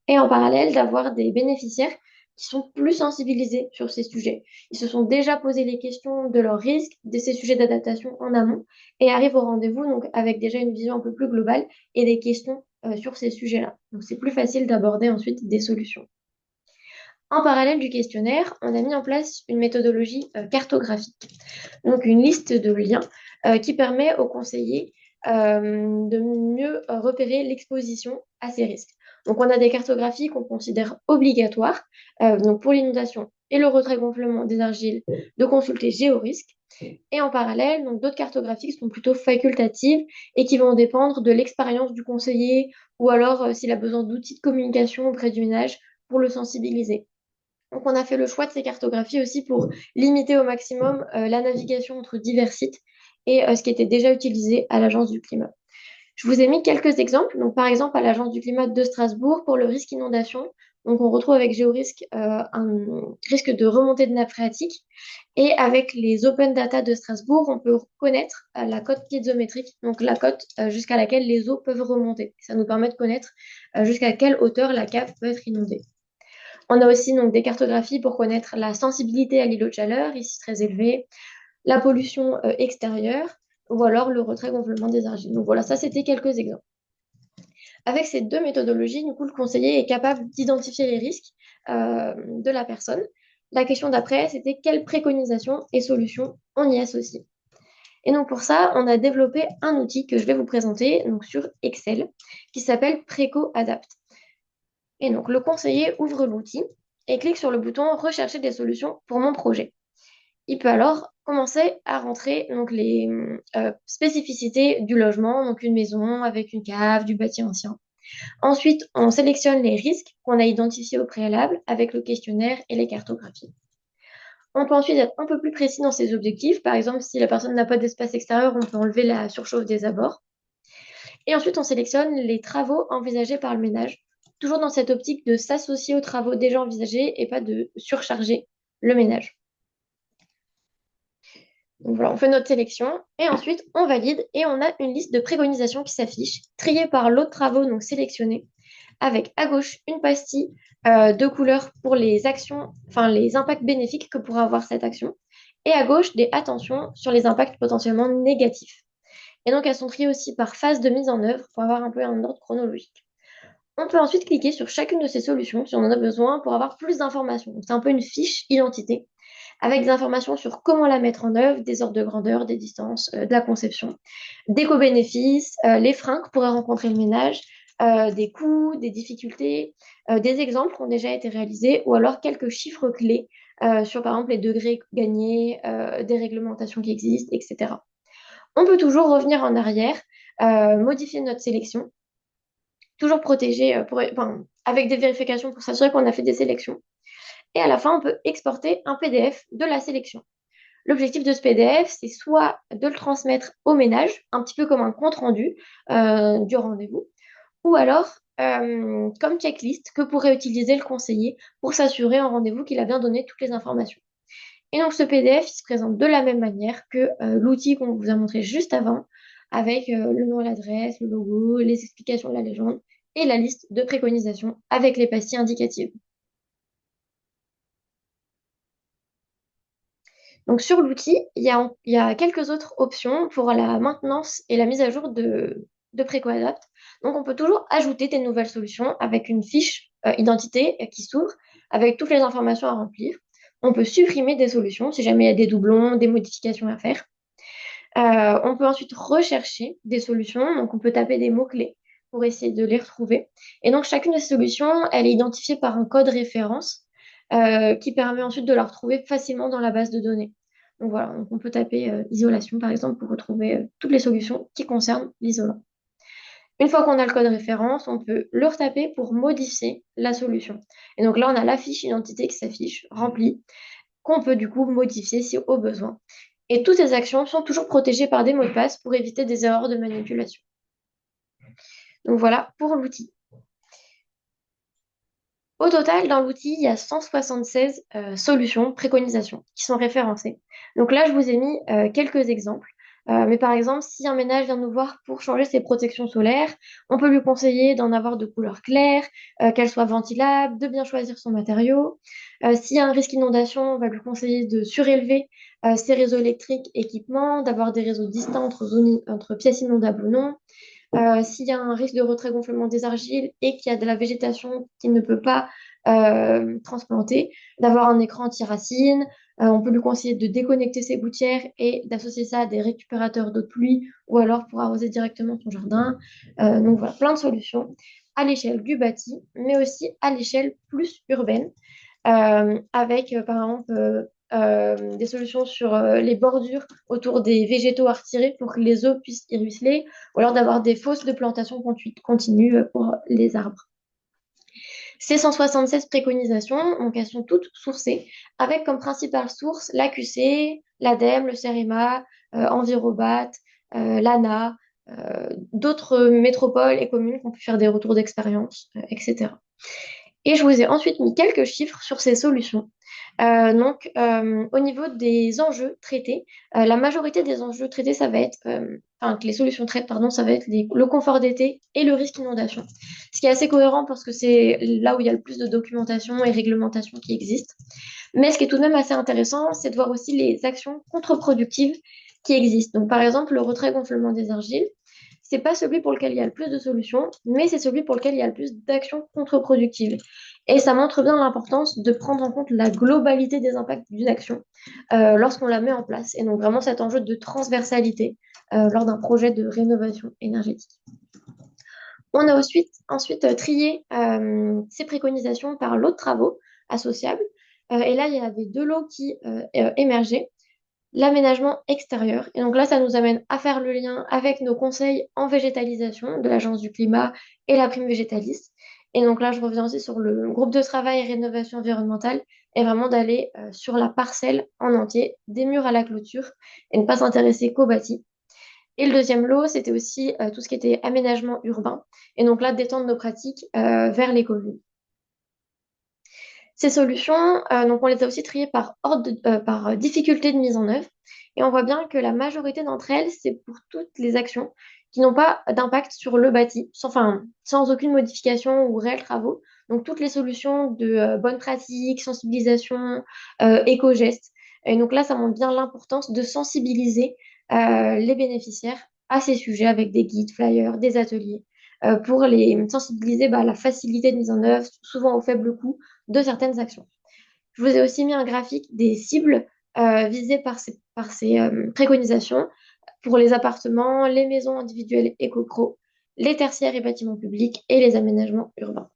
Speaker 3: Et en parallèle, d'avoir des bénéficiaires qui sont plus sensibilisés sur ces sujets. Ils se sont déjà posé les questions de leurs risques, de ces sujets d'adaptation en amont et arrivent au rendez-vous donc avec déjà une vision un peu plus globale et des questions sur ces sujets-là. Donc c'est plus facile d'aborder ensuite des solutions. En parallèle du questionnaire, on a mis en place une méthodologie cartographique, donc une liste de liens qui permet aux conseillers de mieux repérer l'exposition à ces risques. Donc on a des cartographies qu'on considère obligatoires, donc pour l'inondation et le retrait-gonflement des argiles, de consulter GéoRisque. Et en parallèle, donc d'autres cartographies qui sont plutôt facultatives et qui vont dépendre de l'expérience du conseiller ou alors s'il a besoin d'outils de communication auprès du ménage pour le sensibiliser. Donc, on a fait le choix de ces cartographies aussi pour limiter au maximum la navigation entre divers sites et ce qui était déjà utilisé à l'Agence du climat. Je vous ai mis quelques exemples. Donc, par exemple, à l'Agence du climat de Strasbourg, pour le risque inondation, donc on retrouve avec GeoRisque un risque de remontée de nappe phréatique. Et avec les Open Data de Strasbourg, on peut connaître la cote piézométrique, donc la cote jusqu'à laquelle les eaux peuvent remonter. Ça nous permet de connaître jusqu'à quelle hauteur la cave peut être inondée. On a aussi donc, des cartographies pour connaître la sensibilité à l'îlot de chaleur, ici très élevée, la pollution extérieure, ou alors le retrait-gonflement des argiles. Donc voilà, ça c'était quelques exemples. Avec ces 2 méthodologies, du coup, le conseiller est capable d'identifier les risques de la personne La question d'après, c'était quelles préconisations et solutions on y associe. Et donc pour ça, on a développé un outil que je vais vous présenter donc sur Excel qui s'appelle PrécoAdapt. Et donc le conseiller ouvre l'outil et clique sur le bouton Rechercher des solutions pour mon projet. Il peut alors commencer à rentrer donc, les spécificités du logement, donc une maison avec une cave, du bâti ancien. Ensuite, on sélectionne les risques qu'on a identifiés au préalable avec le questionnaire et les cartographies. On peut ensuite être un peu plus précis dans ses objectifs. Par exemple, si la personne n'a pas d'espace extérieur, on peut enlever la surchauffe des abords. Et ensuite, on sélectionne les travaux envisagés par le ménage, toujours dans cette optique de s'associer aux travaux déjà envisagés et pas de surcharger le ménage. Donc voilà, on fait notre sélection et ensuite on valide et on a une liste de préconisations qui s'affiche, triée par lot de travaux donc sélectionnés, avec à gauche une pastille de couleur pour les actions, enfin les impacts bénéfiques que pourra avoir cette action, et à gauche des attentions sur les impacts potentiellement négatifs. Et donc elles sont triées aussi par phase de mise en œuvre pour avoir un peu un ordre chronologique. On peut ensuite cliquer sur chacune de ces solutions si on en a besoin pour avoir plus d'informations. C'est un peu une fiche identité avec des informations sur comment la mettre en œuvre, des ordres de grandeur, des distances, de la conception, des co-bénéfices, les freins que pourrait rencontrer le ménage, des coûts, des difficultés, des exemples qui ont déjà été réalisés ou alors quelques chiffres clés sur par exemple les degrés gagnés, des réglementations qui existent, etc. On peut toujours revenir en arrière, modifier notre sélection, toujours protéger avec des vérifications pour s'assurer qu'on a fait des sélections. Et à la fin, on peut exporter un PDF de la sélection. L'objectif de ce PDF, c'est soit de le transmettre au ménage, un petit peu comme un compte-rendu du rendez-vous, ou alors comme checklist que pourrait utiliser le conseiller pour s'assurer en rendez-vous qu'il a bien donné toutes les informations. Et donc ce PDF, il se présente de la même manière que l'outil qu'on vous a montré juste avant, avec le nom et l'adresse, le logo, les explications de la légende et la liste de préconisations avec les pastilles indicatives. Donc sur l'outil, il y a quelques autres options pour la maintenance et la mise à jour de PrécoAdapt. Donc on peut toujours ajouter des nouvelles solutions avec une fiche identité qui s'ouvre avec toutes les informations à remplir. On peut supprimer des solutions si jamais il y a des doublons, des modifications à faire. On peut ensuite rechercher des solutions. Donc on peut taper des mots-clés pour essayer de les retrouver. Et donc chacune des solutions, elle est identifiée par un code référence qui permet ensuite de la retrouver facilement dans la base de données. Donc voilà, on peut taper isolation par exemple pour retrouver toutes les solutions qui concernent l'isolant. Une fois qu'on a le code référence, on peut le retaper pour modifier la solution. Et donc là, on a la fiche identité qui s'affiche, remplie, qu'on peut du coup modifier si au besoin. Et toutes ces actions sont toujours protégées par des mots de passe pour éviter des erreurs de manipulation. Donc voilà pour l'outil. Au total, dans l'outil, il y a 176 solutions, préconisations qui sont référencées. Donc là, je vous ai mis quelques exemples. Mais par exemple, si un ménage vient nous voir pour changer ses protections solaires, on peut lui conseiller d'en avoir de couleur claire, qu'elles soient ventilables, de bien choisir son matériau. S'il y a un risque inondation, on va lui conseiller de surélever ses réseaux électriques, équipements, d'avoir des réseaux distants entre pièces inondables ou non. S'il y a un risque de retrait-gonflement des argiles et qu'il y a de la végétation qui ne peut pas transplanter, d'avoir un écran anti-racine. On peut lui conseiller de déconnecter ses gouttières et d'associer ça à des récupérateurs d'eau de pluie ou alors pour arroser directement son jardin. Donc voilà, plein de solutions à l'échelle du bâti, mais aussi à l'échelle plus urbaine, avec par exemple des solutions sur les bordures autour des végétaux à retirer pour que les eaux puissent y ruisseler, ou alors d'avoir des fosses de plantation continue pour les arbres. Ces 176 préconisations, donc elles sont toutes sourcées, avec comme principale source l'AQC, l'ADEME, le CEREMA, Envirobat, l'ANA, d'autres métropoles et communes qui ont pu faire des retours d'expérience, etc. Et je vous ai ensuite mis quelques chiffres sur ces solutions. Au niveau des enjeux traités, la majorité des enjeux traités, ça va être, que les solutions traitent, pardon, ça va être le confort d'été et le risque inondation. Ce qui est assez cohérent parce que c'est là où il y a le plus de documentation et réglementation qui existent. Mais ce qui est tout de même assez intéressant, c'est de voir aussi les actions contre-productives qui existent. Donc, par exemple, le retrait-gonflement des argiles, c'est pas celui pour lequel il y a le plus de solutions, mais c'est celui pour lequel il y a le plus d'actions contre-productives. Et ça montre bien l'importance de prendre en compte la globalité des impacts d'une action lorsqu'on la met en place. Et donc vraiment cet enjeu de transversalité lors d'un projet de rénovation énergétique. On a ensuite trié ces préconisations par lot de travaux associables. Et là, il y avait deux lots qui émergeaient. L'aménagement extérieur. Et donc là, ça nous amène à faire le lien avec nos conseils en végétalisation de l'Agence du climat et la prime végétaliste. Et donc là, je reviens aussi sur le groupe de travail et rénovation environnementale et vraiment d'aller sur la parcelle en entier, des murs à la clôture et ne pas s'intéresser qu'au bâti. Et le deuxième lot, c'était aussi tout ce qui était aménagement urbain. Et donc là, d'étendre nos pratiques vers les communes. Ces solutions, donc on les a aussi triées par difficulté de mise en œuvre. Et on voit bien que la majorité d'entre elles, c'est pour toutes les actions qui n'ont pas d'impact sur le bâti, sans aucune modification ou réels travaux. Donc toutes les solutions de bonnes pratiques, sensibilisation, éco-gestes. Et donc là, ça montre bien l'importance de sensibiliser les bénéficiaires à ces sujets avec des guides, flyers, des ateliers, pour les sensibiliser à la facilité de mise en œuvre, souvent au faible coût de certaines actions. Je vous ai aussi mis un graphique des cibles visées par ces préconisations pour les appartements, les maisons individuelles et copro, les tertiaires et bâtiments publics et les aménagements urbains.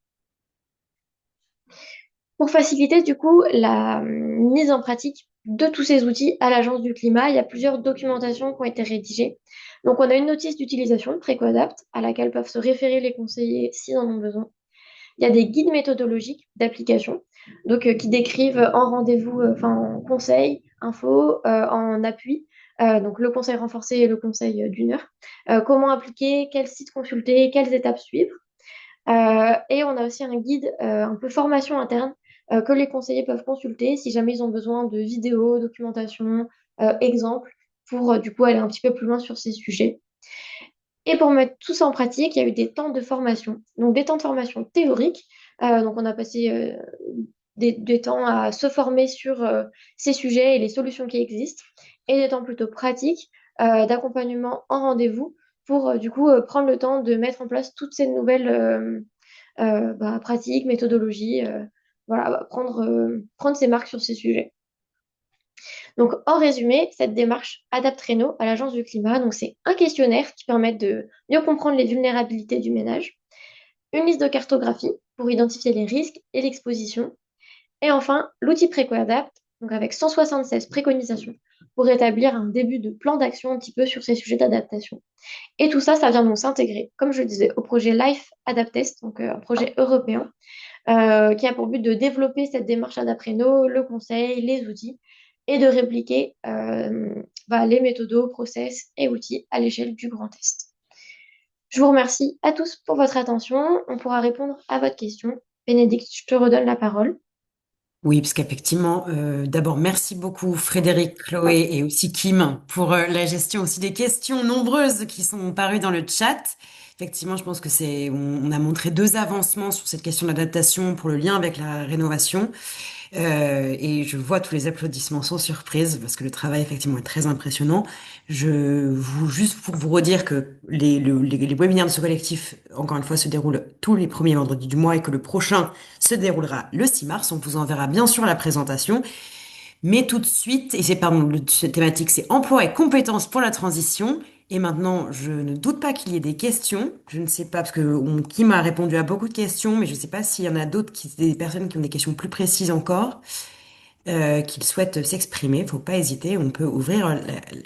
Speaker 3: Pour faciliter du coup la mise en pratique de tous ces outils à l'Agence du climat, il y a plusieurs documentations qui ont été rédigées. Donc on a une notice d'utilisation PrécoAdapt à laquelle peuvent se référer les conseillers s'ils en ont besoin. Il y a des guides méthodologiques d'application, donc qui décrivent en rendez-vous, en conseil, info, en appui, donc le conseil renforcé et le conseil d'une heure, comment appliquer, quels sites consulter, quelles étapes suivre. Et on a aussi un guide un peu formation interne que les conseillers peuvent consulter si jamais ils ont besoin de vidéos, documentation, exemples, pour du coup aller un petit peu plus loin sur ces sujets. Et pour mettre tout ça en pratique, il y a eu des temps de formation. Donc des temps de formation théoriques. Donc on a passé des temps à se former sur ces sujets et les solutions qui existent. Et des temps plutôt pratiques d'accompagnement en rendez-vous pour du coup prendre le temps de mettre en place toutes ces nouvelles pratiques, méthodologies. Voilà, prendre ses marques sur ces sujets. Donc, en résumé, cette démarche Adapt Réno à l'Agence du climat, donc c'est un questionnaire qui permet de mieux comprendre les vulnérabilités du ménage, une liste de cartographie pour identifier les risques et l'exposition, et enfin l'outil PrécoAdapt, donc avec 176 préconisations pour établir un début de plan d'action un petit peu sur ces sujets d'adaptation. Et tout ça, ça vient donc s'intégrer, comme je le disais, au projet Life Adapt Test, donc un projet européen qui a pour but de développer cette démarche Adapt Réno, le conseil, les outils, et de répliquer les méthodos, process et outils à l'échelle du Grand Est. Je vous remercie à tous pour votre attention. On pourra répondre à votre question. Bénédicte, je te redonne la parole.
Speaker 2: Oui, parce qu'effectivement, d'abord, merci beaucoup Frédéric, Chloé et aussi Kim pour la gestion aussi des questions nombreuses qui sont parues dans le chat. Effectivement, je pense que on a montré deux avancements sur cette question d'adaptation pour le lien avec la rénovation. Et je vois tous les applaudissements sans surprise parce que le travail effectivement est très impressionnant. Juste pour vous redire que les webinaires de ce collectif, encore une fois, se déroulent tous les premiers vendredis du mois et que le prochain se déroulera le 6 mars. On vous enverra bien sûr la présentation. Mais tout de suite, et cette thématique, c'est emploi et compétences pour la transition. Et maintenant, je ne doute pas qu'il y ait des questions. Je ne sais pas, parce que Kim a répondu à beaucoup de questions, mais je ne sais pas s'il y en a d'autres, des personnes qui ont des questions plus précises encore, qu'ils souhaitent s'exprimer. Faut pas hésiter, on peut ouvrir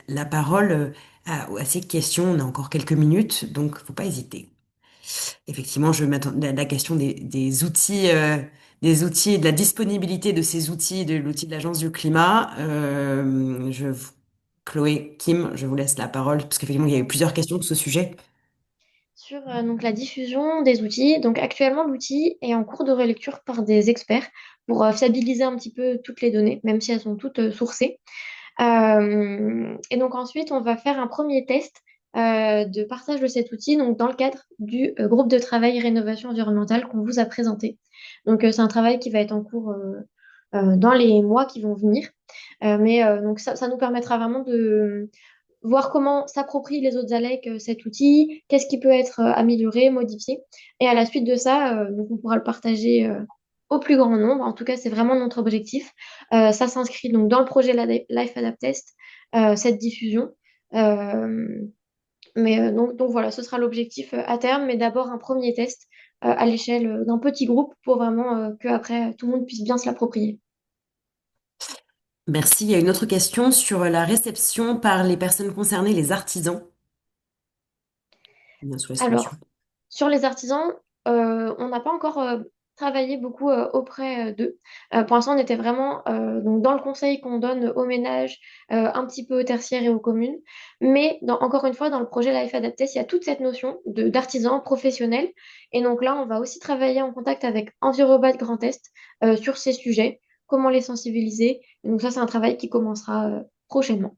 Speaker 2: la parole à ces questions. On a encore quelques minutes, donc faut pas hésiter. Effectivement, je vais mettre la question des outils et de la disponibilité de ces outils, de l'outil de l'Agence du climat. Chloé, Kim, je vous laisse la parole parce qu'effectivement, il y a eu plusieurs questions de ce sujet.
Speaker 3: Sur donc, la diffusion des outils. Donc actuellement, l'outil est en cours de relecture par des experts pour fiabiliser un petit peu toutes les données, même si elles sont toutes sourcées. Et donc ensuite, on va faire un premier test de partage de cet outil donc dans le cadre du groupe de travail rénovation environnementale qu'on vous a présenté. Donc c'est un travail qui va être en cours dans les mois qui vont venir. Donc ça nous permettra vraiment de voir comment s'approprient les autres ALEC cet outil, qu'est-ce qui peut être amélioré, modifié. Et à la suite de ça, donc on pourra le partager au plus grand nombre. En tout cas, c'est vraiment notre objectif. Ça s'inscrit donc dans le projet Life Adapt Test, cette diffusion. Euh, donc voilà, ce sera l'objectif à terme, mais d'abord un premier test à l'échelle d'un petit groupe pour vraiment que après tout le monde puisse bien se l'approprier.
Speaker 2: Merci. Il y a une autre question sur la réception par les personnes concernées, les artisans. Bien sûr, les solutions.
Speaker 3: Alors, sur les artisans, on n'a pas encore travaillé beaucoup auprès d'eux. Pour l'instant, on était vraiment donc dans le conseil qu'on donne aux ménages, un petit peu aux tertiaires et aux communes. Mais encore une fois, dans le projet Life Adapté, il y a toute cette notion d'artisans professionnels. Et donc là, on va aussi travailler en contact avec Envirobat Grand Est sur ces sujets, comment les sensibiliser. Et donc ça, c'est un travail qui commencera prochainement.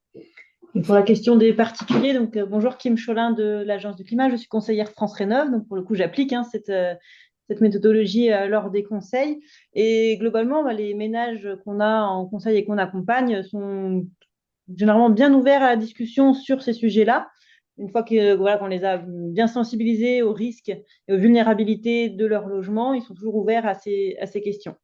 Speaker 6: Et pour la question des particuliers, donc bonjour, Kim Cholin de l'Agence du climat, je suis conseillère France Rénov', donc pour le coup j'applique cette méthodologie lors des conseils. Et globalement, les ménages qu'on a en conseil et qu'on accompagne sont généralement bien ouverts à la discussion sur ces sujets-là. Une fois que, voilà, qu'on les a bien sensibilisés aux risques et aux vulnérabilités de leur logement, ils sont toujours ouverts à ces questions.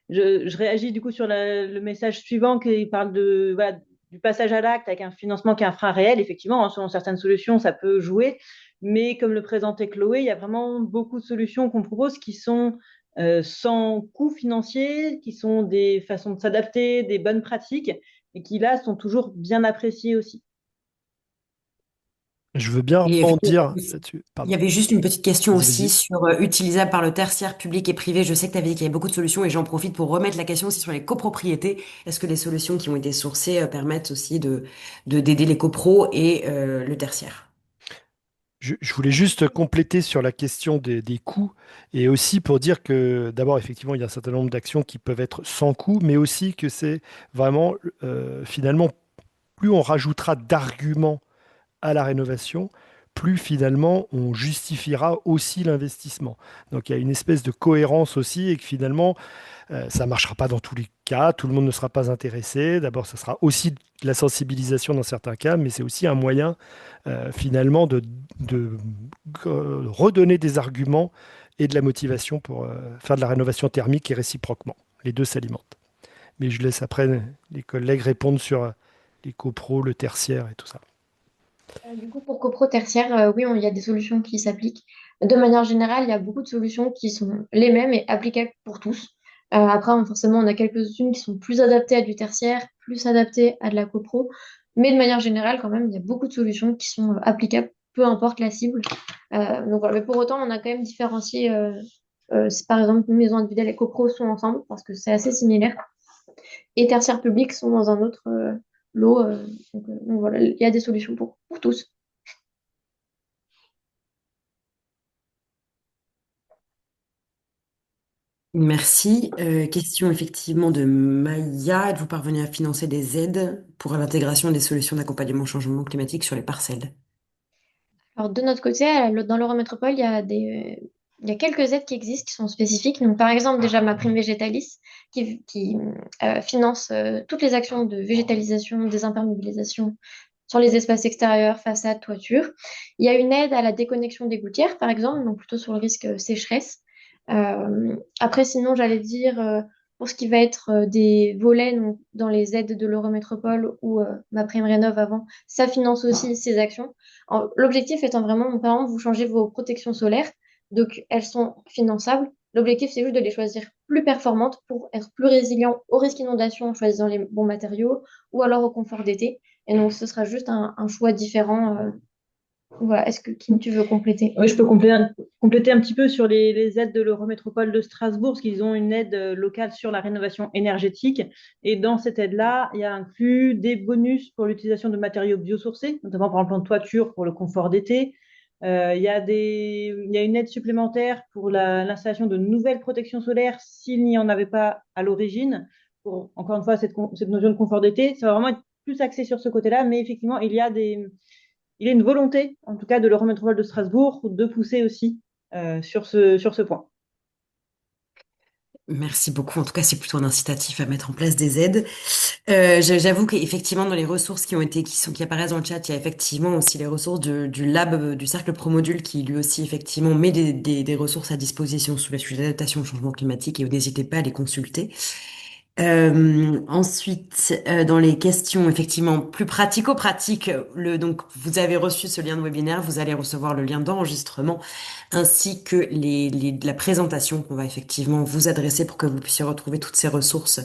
Speaker 6: Je réagis du coup sur le message suivant qui parle voilà, du passage à l'acte avec un financement qui est un frein réel. Effectivement, hein, selon certaines solutions, ça peut jouer. Mais comme le présentait Chloé, il y a vraiment beaucoup de solutions qu'on propose qui sont sans coût financier, qui sont des façons de s'adapter, des bonnes pratiques, et qui là sont toujours bien appréciées aussi.
Speaker 4: Je veux bien
Speaker 2: Et
Speaker 4: rebondir là-dessus.
Speaker 2: il
Speaker 4: Pardon.
Speaker 2: y avait juste une petite question
Speaker 4: Vas-y,
Speaker 2: aussi
Speaker 4: vas-y.
Speaker 2: sur utilisable par le tertiaire public et privé. Je sais que tu avais dit qu'il y avait beaucoup de solutions et j'en profite pour remettre la question aussi sur les copropriétés. Est-ce que les solutions qui ont été sourcées permettent aussi d'aider les copros et le tertiaire?
Speaker 4: Je voulais juste compléter sur la question des coûts et aussi pour dire que d'abord, effectivement, il y a un certain nombre d'actions qui peuvent être sans coût, mais aussi que c'est vraiment, finalement, plus on rajoutera d'arguments à la rénovation, plus finalement on justifiera aussi l'investissement. Donc il y a une espèce de cohérence aussi et que finalement ça ne marchera pas dans tous les cas, tout le monde ne sera pas intéressé. D'abord, ça sera aussi de la sensibilisation dans certains cas, mais c'est aussi un moyen finalement de redonner des arguments et de la motivation pour faire de la rénovation thermique et réciproquement. Les deux s'alimentent. Mais je laisse après les collègues répondre sur les copros, le tertiaire et tout ça.
Speaker 3: Du coup, pour copro tertiaire, oui, il y a des solutions qui s'appliquent. De manière générale, il y a beaucoup de solutions qui sont les mêmes et applicables pour tous. Après, forcément, on a quelques-unes qui sont plus adaptées à du tertiaire, plus adaptées à de la copro. Mais de manière générale, quand même, il y a beaucoup de solutions qui sont applicables, peu importe la cible. Donc voilà. Mais pour autant, on a quand même différencié, si par exemple, maison individuelle et copro sont ensemble, parce que c'est assez similaire. Et tertiaire public sont dans un autre lot. Donc voilà, il y a des solutions pour tous.
Speaker 2: Merci. Question effectivement de Maya. Êtes-vous parvenu à financer des aides pour l'intégration des solutions d'accompagnement au changement climatique sur les parcelles?
Speaker 3: Alors, de notre côté, dans l'Eurométropole, il y a quelques aides qui existent qui sont spécifiques. Donc, par exemple, déjà ma prime Végétalis qui finance toutes les actions de végétalisation, désimperméabilisation sur les espaces extérieurs, façades, toitures. Il y a une aide à la déconnexion des gouttières, par exemple, donc plutôt sur le risque sécheresse. Après, sinon, j'allais dire, pour ce qui va être des volets donc, dans les aides de l'Eurométropole ou ma prime Rénov' avant, ça finance aussi ces actions. L'objectif étant vraiment, par exemple, vous changez vos protections solaires, donc elles sont finançables. L'objectif, c'est juste de les choisir plus performantes pour être plus résilients au risque d'inondation en choisissant les bons matériaux ou alors au confort d'été. Et donc, ce sera juste un choix différent. Voilà. Est-ce que Kim, tu veux compléter?
Speaker 6: Oui, je peux compléter un petit peu sur les aides de l'Eurométropole de Strasbourg, parce qu'ils ont une aide locale sur la rénovation énergétique. Et dans cette aide-là, il y a inclus des bonus pour l'utilisation de matériaux biosourcés, notamment par exemple en toiture pour le confort d'été. Il y a une aide supplémentaire pour l'installation de nouvelles protections solaires s'il n'y en avait pas à l'origine. Pour, encore une fois, cette notion de confort d'été, ça va vraiment être plus axé sur ce côté-là, mais effectivement, il y a une volonté, en tout cas, de l'Eurométropole de Strasbourg de pousser aussi sur ce point.
Speaker 2: Merci beaucoup. En tout cas, c'est plutôt un incitatif à mettre en place des aides. J'avoue qu'effectivement, dans les ressources qui apparaissent dans le chat, il y a effectivement aussi les ressources du lab, du cercle Promodule, qui lui aussi, effectivement, met des ressources à disposition sur les sujets d'adaptation au changement climatique, et n'hésitez pas à les consulter. Ensuite, dans les questions effectivement plus pratico-pratiques, donc vous avez reçu ce lien de webinaire, vous allez recevoir le lien d'enregistrement ainsi que la présentation qu'on va effectivement vous adresser pour que vous puissiez retrouver toutes ces ressources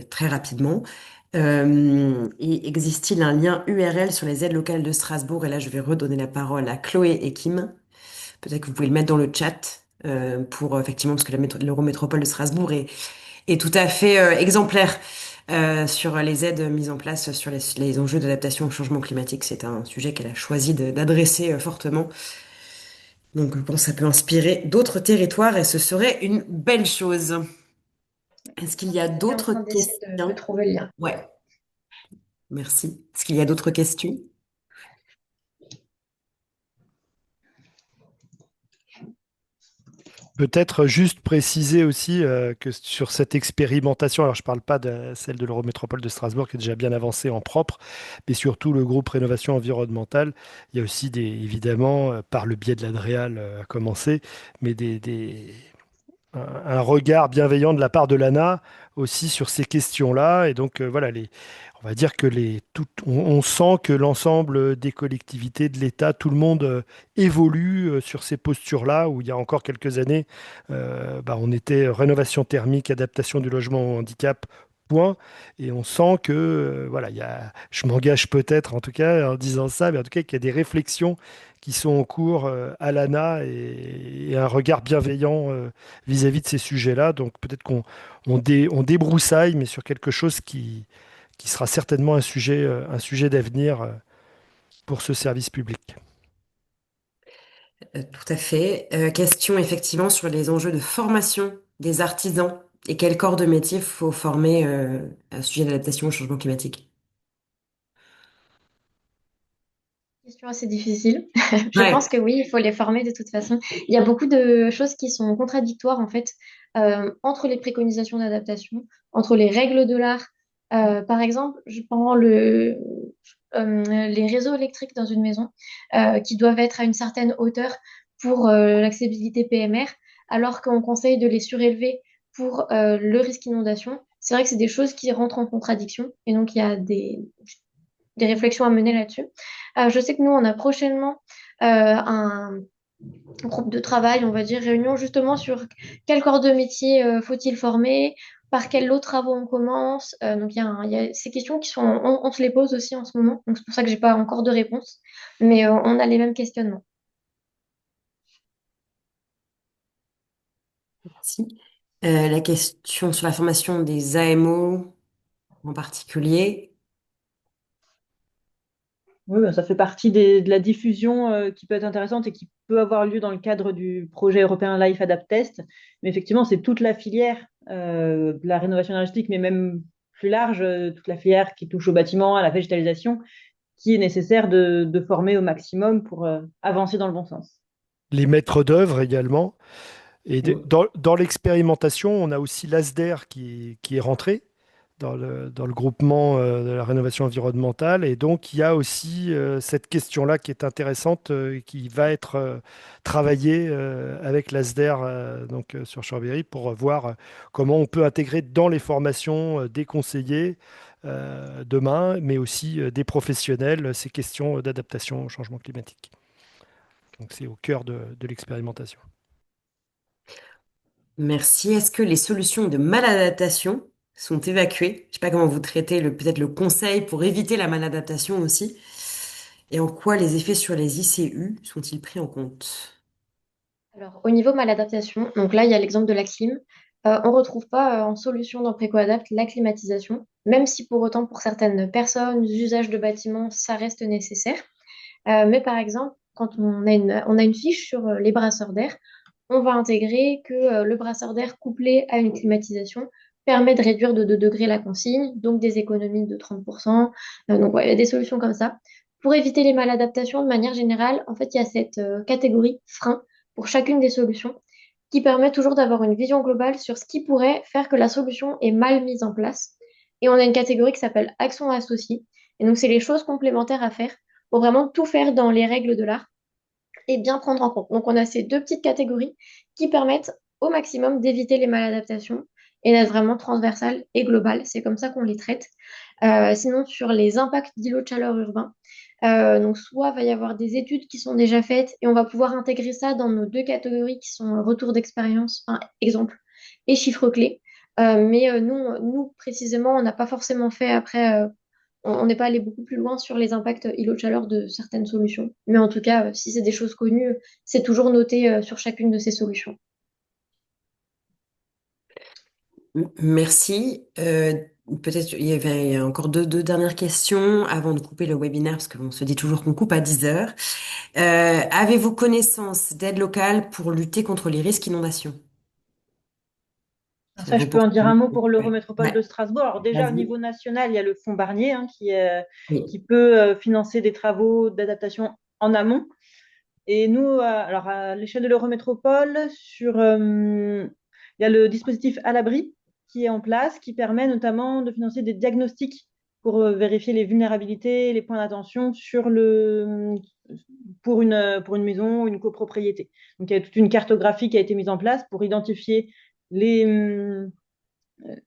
Speaker 2: très rapidement. Et existe-t-il un lien URL sur les aides locales de Strasbourg? Et là, je vais redonner la parole à Chloé et Kim. Peut-être que vous pouvez le mettre dans le chat pour effectivement parce que l'Eurométropole de Strasbourg est tout à fait exemplaire sur les aides mises en place sur les enjeux d'adaptation au changement climatique. C'est un sujet qu'elle a choisi d'adresser fortement. Donc, je pense que ça peut inspirer d'autres territoires et ce serait une belle chose. Est-ce qu'il y a
Speaker 3: J'étais en
Speaker 2: d'autres
Speaker 3: train d'essayer de
Speaker 2: questions?
Speaker 3: trouver le lien.
Speaker 2: Ouais, merci. Est-ce qu'il y a d'autres questions?
Speaker 4: Peut-être juste préciser aussi que sur cette expérimentation, alors je ne parle pas de celle de l'Eurométropole de Strasbourg qui est déjà bien avancée en propre, mais surtout le groupe Rénovation environnementale, il y a aussi évidemment, par le biais de l'Adréal à commencer, mais un regard bienveillant de la part de l'ANA aussi sur ces questions-là. Et donc, voilà, on va dire que on sent que l'ensemble des collectivités, de l'État, tout le monde évolue sur ces postures-là, où il y a encore quelques années, on était rénovation thermique, adaptation du logement au handicap. Point. Et on sent que, voilà, je m'engage peut-être en tout cas en disant ça, mais en tout cas qu'il y a des réflexions qui sont en cours à l'ANA et un regard bienveillant vis-à-vis de ces sujets-là. Donc peut-être on débroussaille, mais sur quelque chose qui sera certainement un sujet d'avenir pour ce service public.
Speaker 2: Tout à fait. Question effectivement sur les enjeux de formation des artisans et quel corps de métier faut former à ce sujet d'adaptation au changement climatique.
Speaker 3: Question assez difficile. Je
Speaker 2: Ouais.
Speaker 3: pense que oui, il faut les former de toute façon. Il y a beaucoup de choses qui sont contradictoires en fait entre les préconisations d'adaptation, entre les règles de l'art. Par exemple, je prends les réseaux électriques dans une maison qui doivent être à une certaine hauteur pour l'accessibilité PMR, alors qu'on conseille de les surélever pour le risque inondation. C'est vrai que c'est des choses qui rentrent en contradiction et donc il y a des réflexions à mener là-dessus. Je sais que nous, on a prochainement un groupe de travail, on va dire, réunion justement sur quel corps de métier faut-il former, par quels lots de travaux on commence. Donc, il y a ces questions qui sont, on se les pose aussi en ce moment. Donc, c'est pour ça que j'ai pas encore de réponse. Mais on a les mêmes questionnements.
Speaker 2: Merci. La question sur la formation des AMO en particulier.
Speaker 6: Oui, ça fait partie de la diffusion qui peut être intéressante et qui peut avoir lieu dans le cadre du projet européen Life Adapt Test. Mais effectivement, c'est toute la filière de la rénovation énergétique, mais même plus large, toute la filière qui touche au bâtiment, à la végétalisation, qui est nécessaire de former au maximum pour avancer dans le bon sens.
Speaker 4: Les maîtres d'œuvre également. Et
Speaker 2: Mm.
Speaker 4: dans l'expérimentation, on a aussi l'ASDER qui est rentré dans le groupement de la rénovation environnementale. Et donc, il y a aussi cette question-là qui est intéressante, qui va être travaillée avec l'ASDER sur Chambéry pour voir comment on peut intégrer dans les formations des conseillers demain, mais aussi des professionnels, ces questions d'adaptation au changement climatique. Donc, c'est au cœur de l'expérimentation.
Speaker 2: Merci. Est-ce que les solutions de maladaptation sont évacuées? Je sais pas comment vous traitez peut-être le conseil pour éviter la maladaptation aussi. Et en quoi les effets sur les ICU sont-ils pris en compte?
Speaker 3: Alors, au niveau maladaptation, donc là, il y a l'exemple de la clim. On ne retrouve pas en solution dans PrécoAdapt la climatisation, même si pour autant, pour certaines personnes, usages de bâtiments, ça reste nécessaire. Mais par exemple, quand on a une fiche sur les brasseurs d'air, on va intégrer que le brasseur d'air couplé à une climatisation permet de réduire de 2 degrés la consigne, donc des économies de 30%. Donc, ouais, il y a des solutions comme ça. Pour éviter les maladaptations, de manière générale, en fait, il y a cette catégorie frein pour chacune des solutions. qui permet toujours d'avoir une vision globale sur ce qui pourrait faire que la solution est mal mise en place. Et on a une catégorie qui s'appelle actions associées. Et donc, c'est les choses complémentaires à faire pour vraiment tout faire dans les règles de l'art et bien prendre en compte. Donc, on a ces deux petites catégories qui permettent au maximum d'éviter les maladaptations et d'être vraiment transversales et globales. C'est comme ça qu'on les traite. Sinon, sur les impacts d'îlots de chaleur urbains, donc soit il va y avoir des études qui sont déjà faites et on va pouvoir intégrer ça dans nos deux catégories qui sont retour d'expérience, enfin, exemple, et chiffres clés. Mais nous, précisément, on n'a pas forcément fait après, on n'est pas allé beaucoup plus loin sur les impacts îlots de chaleur de certaines solutions. Mais en tout cas, si c'est des choses connues, c'est toujours noté sur chacune de ces solutions.
Speaker 2: Merci. Peut-être il y avait encore deux dernières questions avant de couper le webinaire parce qu'on se dit toujours qu'on coupe à 10 heures. Avez-vous connaissance d'aides locales pour lutter contre les risques inondations? Ça
Speaker 6: Ça, je
Speaker 2: vaut
Speaker 6: peux
Speaker 2: pour
Speaker 6: en
Speaker 2: tout
Speaker 6: dire
Speaker 2: le
Speaker 6: un
Speaker 2: monde.
Speaker 6: mot pour
Speaker 2: Ouais.
Speaker 6: l'Eurométropole de
Speaker 2: Ouais.
Speaker 6: Strasbourg. Alors déjà, au
Speaker 2: Vas-y.
Speaker 6: niveau national, il y a le fonds Barnier qui
Speaker 2: Oui.
Speaker 6: peut financer des travaux d'adaptation en amont. Et nous, alors à l'échelle de l'Eurométropole, il y a le dispositif à l'abri qui est en place, qui permet notamment de financer des diagnostics pour vérifier les vulnérabilités, les points d'attention pour une maison ou une copropriété. Donc il y a toute une cartographie qui a été mise en place pour identifier les, hum,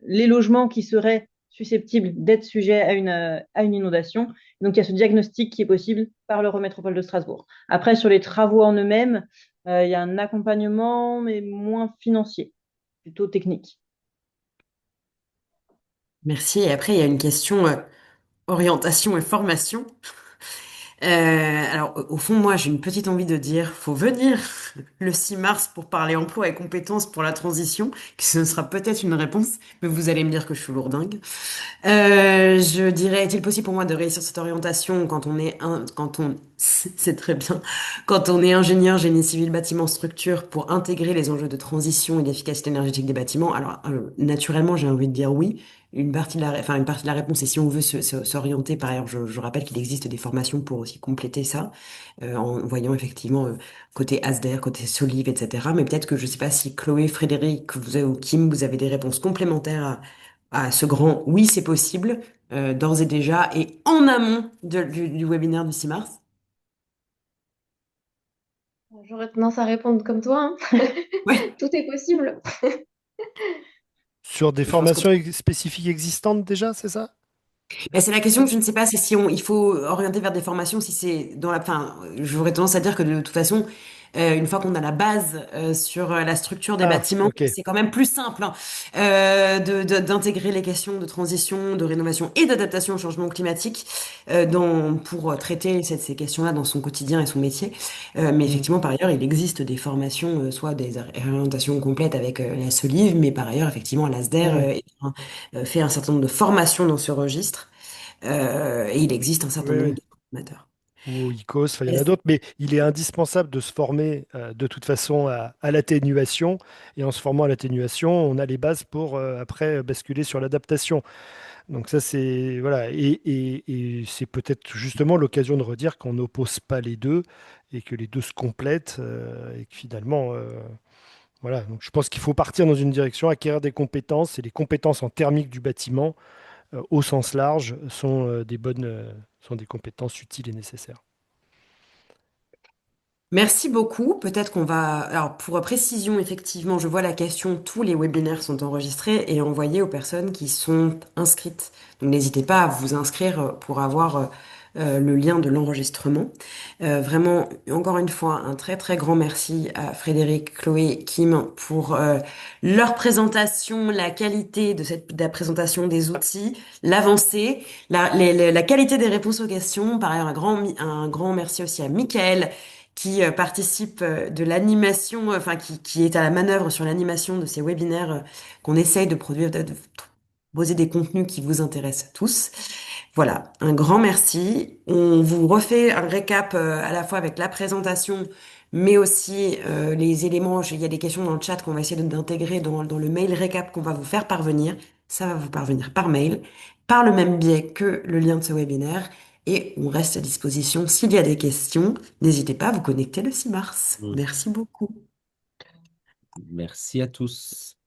Speaker 6: les logements qui seraient susceptibles d'être sujets à une inondation. Donc, il y a ce diagnostic qui est possible par l'Eurométropole de Strasbourg. Après, sur les travaux en eux-mêmes, il y a un accompagnement, mais moins financier, plutôt technique.
Speaker 2: Merci. Et après, il y a une question orientation et formation. Alors, au fond, moi, j'ai une petite envie de dire, faut venir le 6 mars pour parler emploi et compétences pour la transition, que ce sera peut-être une réponse, mais vous allez me dire que je suis lourdingue. Je dirais, est-il possible pour moi de réussir cette orientation c'est très bien, quand on est ingénieur génie civil bâtiment structure pour intégrer les enjeux de transition et d'efficacité énergétique des bâtiments? Alors, naturellement, j'ai envie de dire oui. Une partie de la réponse est si on veut s'orienter. Par ailleurs, je rappelle qu'il existe des formations pour aussi compléter ça, en voyant effectivement côté ASDER, côté Soliv, etc. Mais peut-être que je sais pas si Chloé, Frédéric, ou Kim, vous avez des réponses complémentaires à ce grand oui, c'est possible, d'ores et déjà, et en amont du webinaire du 6 mars.
Speaker 3: J'aurais tendance à répondre comme toi, hein.
Speaker 2: Ouais,
Speaker 3: Tout est possible.
Speaker 4: Sur des
Speaker 2: je pense que
Speaker 4: formations spécifiques existantes déjà, c'est ça?
Speaker 2: ben, c'est la question que je ne sais pas, c'est si il faut orienter vers des formations, si c'est dans la, enfin, j'aurais tendance à dire que de toute façon, une fois qu'on a la base sur la structure des
Speaker 4: Ah,
Speaker 2: bâtiments,
Speaker 4: ok.
Speaker 2: c'est quand même plus simple hein, d'intégrer les questions de transition, de rénovation et d'adaptation au changement climatique pour traiter ces questions-là dans son quotidien et son métier. Mais
Speaker 4: Hmm.
Speaker 2: effectivement, par ailleurs, il existe des formations, soit des orientations complètes avec la Solive, mais par ailleurs, effectivement, l'ASDER
Speaker 4: Hmm.
Speaker 2: fait un certain nombre de formations dans ce registre. Et il existe un certain
Speaker 4: Oui,
Speaker 2: nombre
Speaker 4: oui.
Speaker 2: de formateurs.
Speaker 4: Ou ICOS, enfin, il y en a
Speaker 2: Yes.
Speaker 4: d'autres, mais il est indispensable de se former de toute façon à l'atténuation. Et en se formant à l'atténuation, on a les bases pour après basculer sur l'adaptation. Donc ça, c'est voilà, et c'est peut-être justement l'occasion de redire qu'on n'oppose pas les deux et que les deux se complètent et que finalement, voilà. Donc je pense qu'il faut partir dans une direction, acquérir des compétences et les compétences en thermique du bâtiment au sens large sont sont des compétences utiles et nécessaires.
Speaker 2: Merci beaucoup. Peut-être qu'on va... Alors, pour précision, effectivement, je vois la question, tous les webinaires sont enregistrés et envoyés aux personnes qui sont inscrites. Donc, n'hésitez pas à vous inscrire pour avoir le lien de l'enregistrement. Vraiment, encore une fois, un très, très grand merci à Frédéric, Chloé, Kim pour leur présentation, la qualité de la présentation des outils, l'avancée, la qualité des réponses aux questions. Par ailleurs, un grand merci aussi à Michael qui participe de l'animation, enfin qui est à la manœuvre sur l'animation de ces webinaires qu'on essaye de produire, de proposer des contenus qui vous intéressent tous. Voilà, un grand merci. On vous refait un récap à la fois avec la présentation, mais aussi les éléments. Il y a des questions dans le chat qu'on va essayer d'intégrer dans le mail récap qu'on va vous faire parvenir. Ça va vous parvenir par mail, par le même biais que le lien de ce webinaire. Et on reste à disposition s'il y a des questions. N'hésitez pas à vous connecter le 6 mars.
Speaker 1: Mm.
Speaker 2: Merci beaucoup.
Speaker 1: Merci à tous.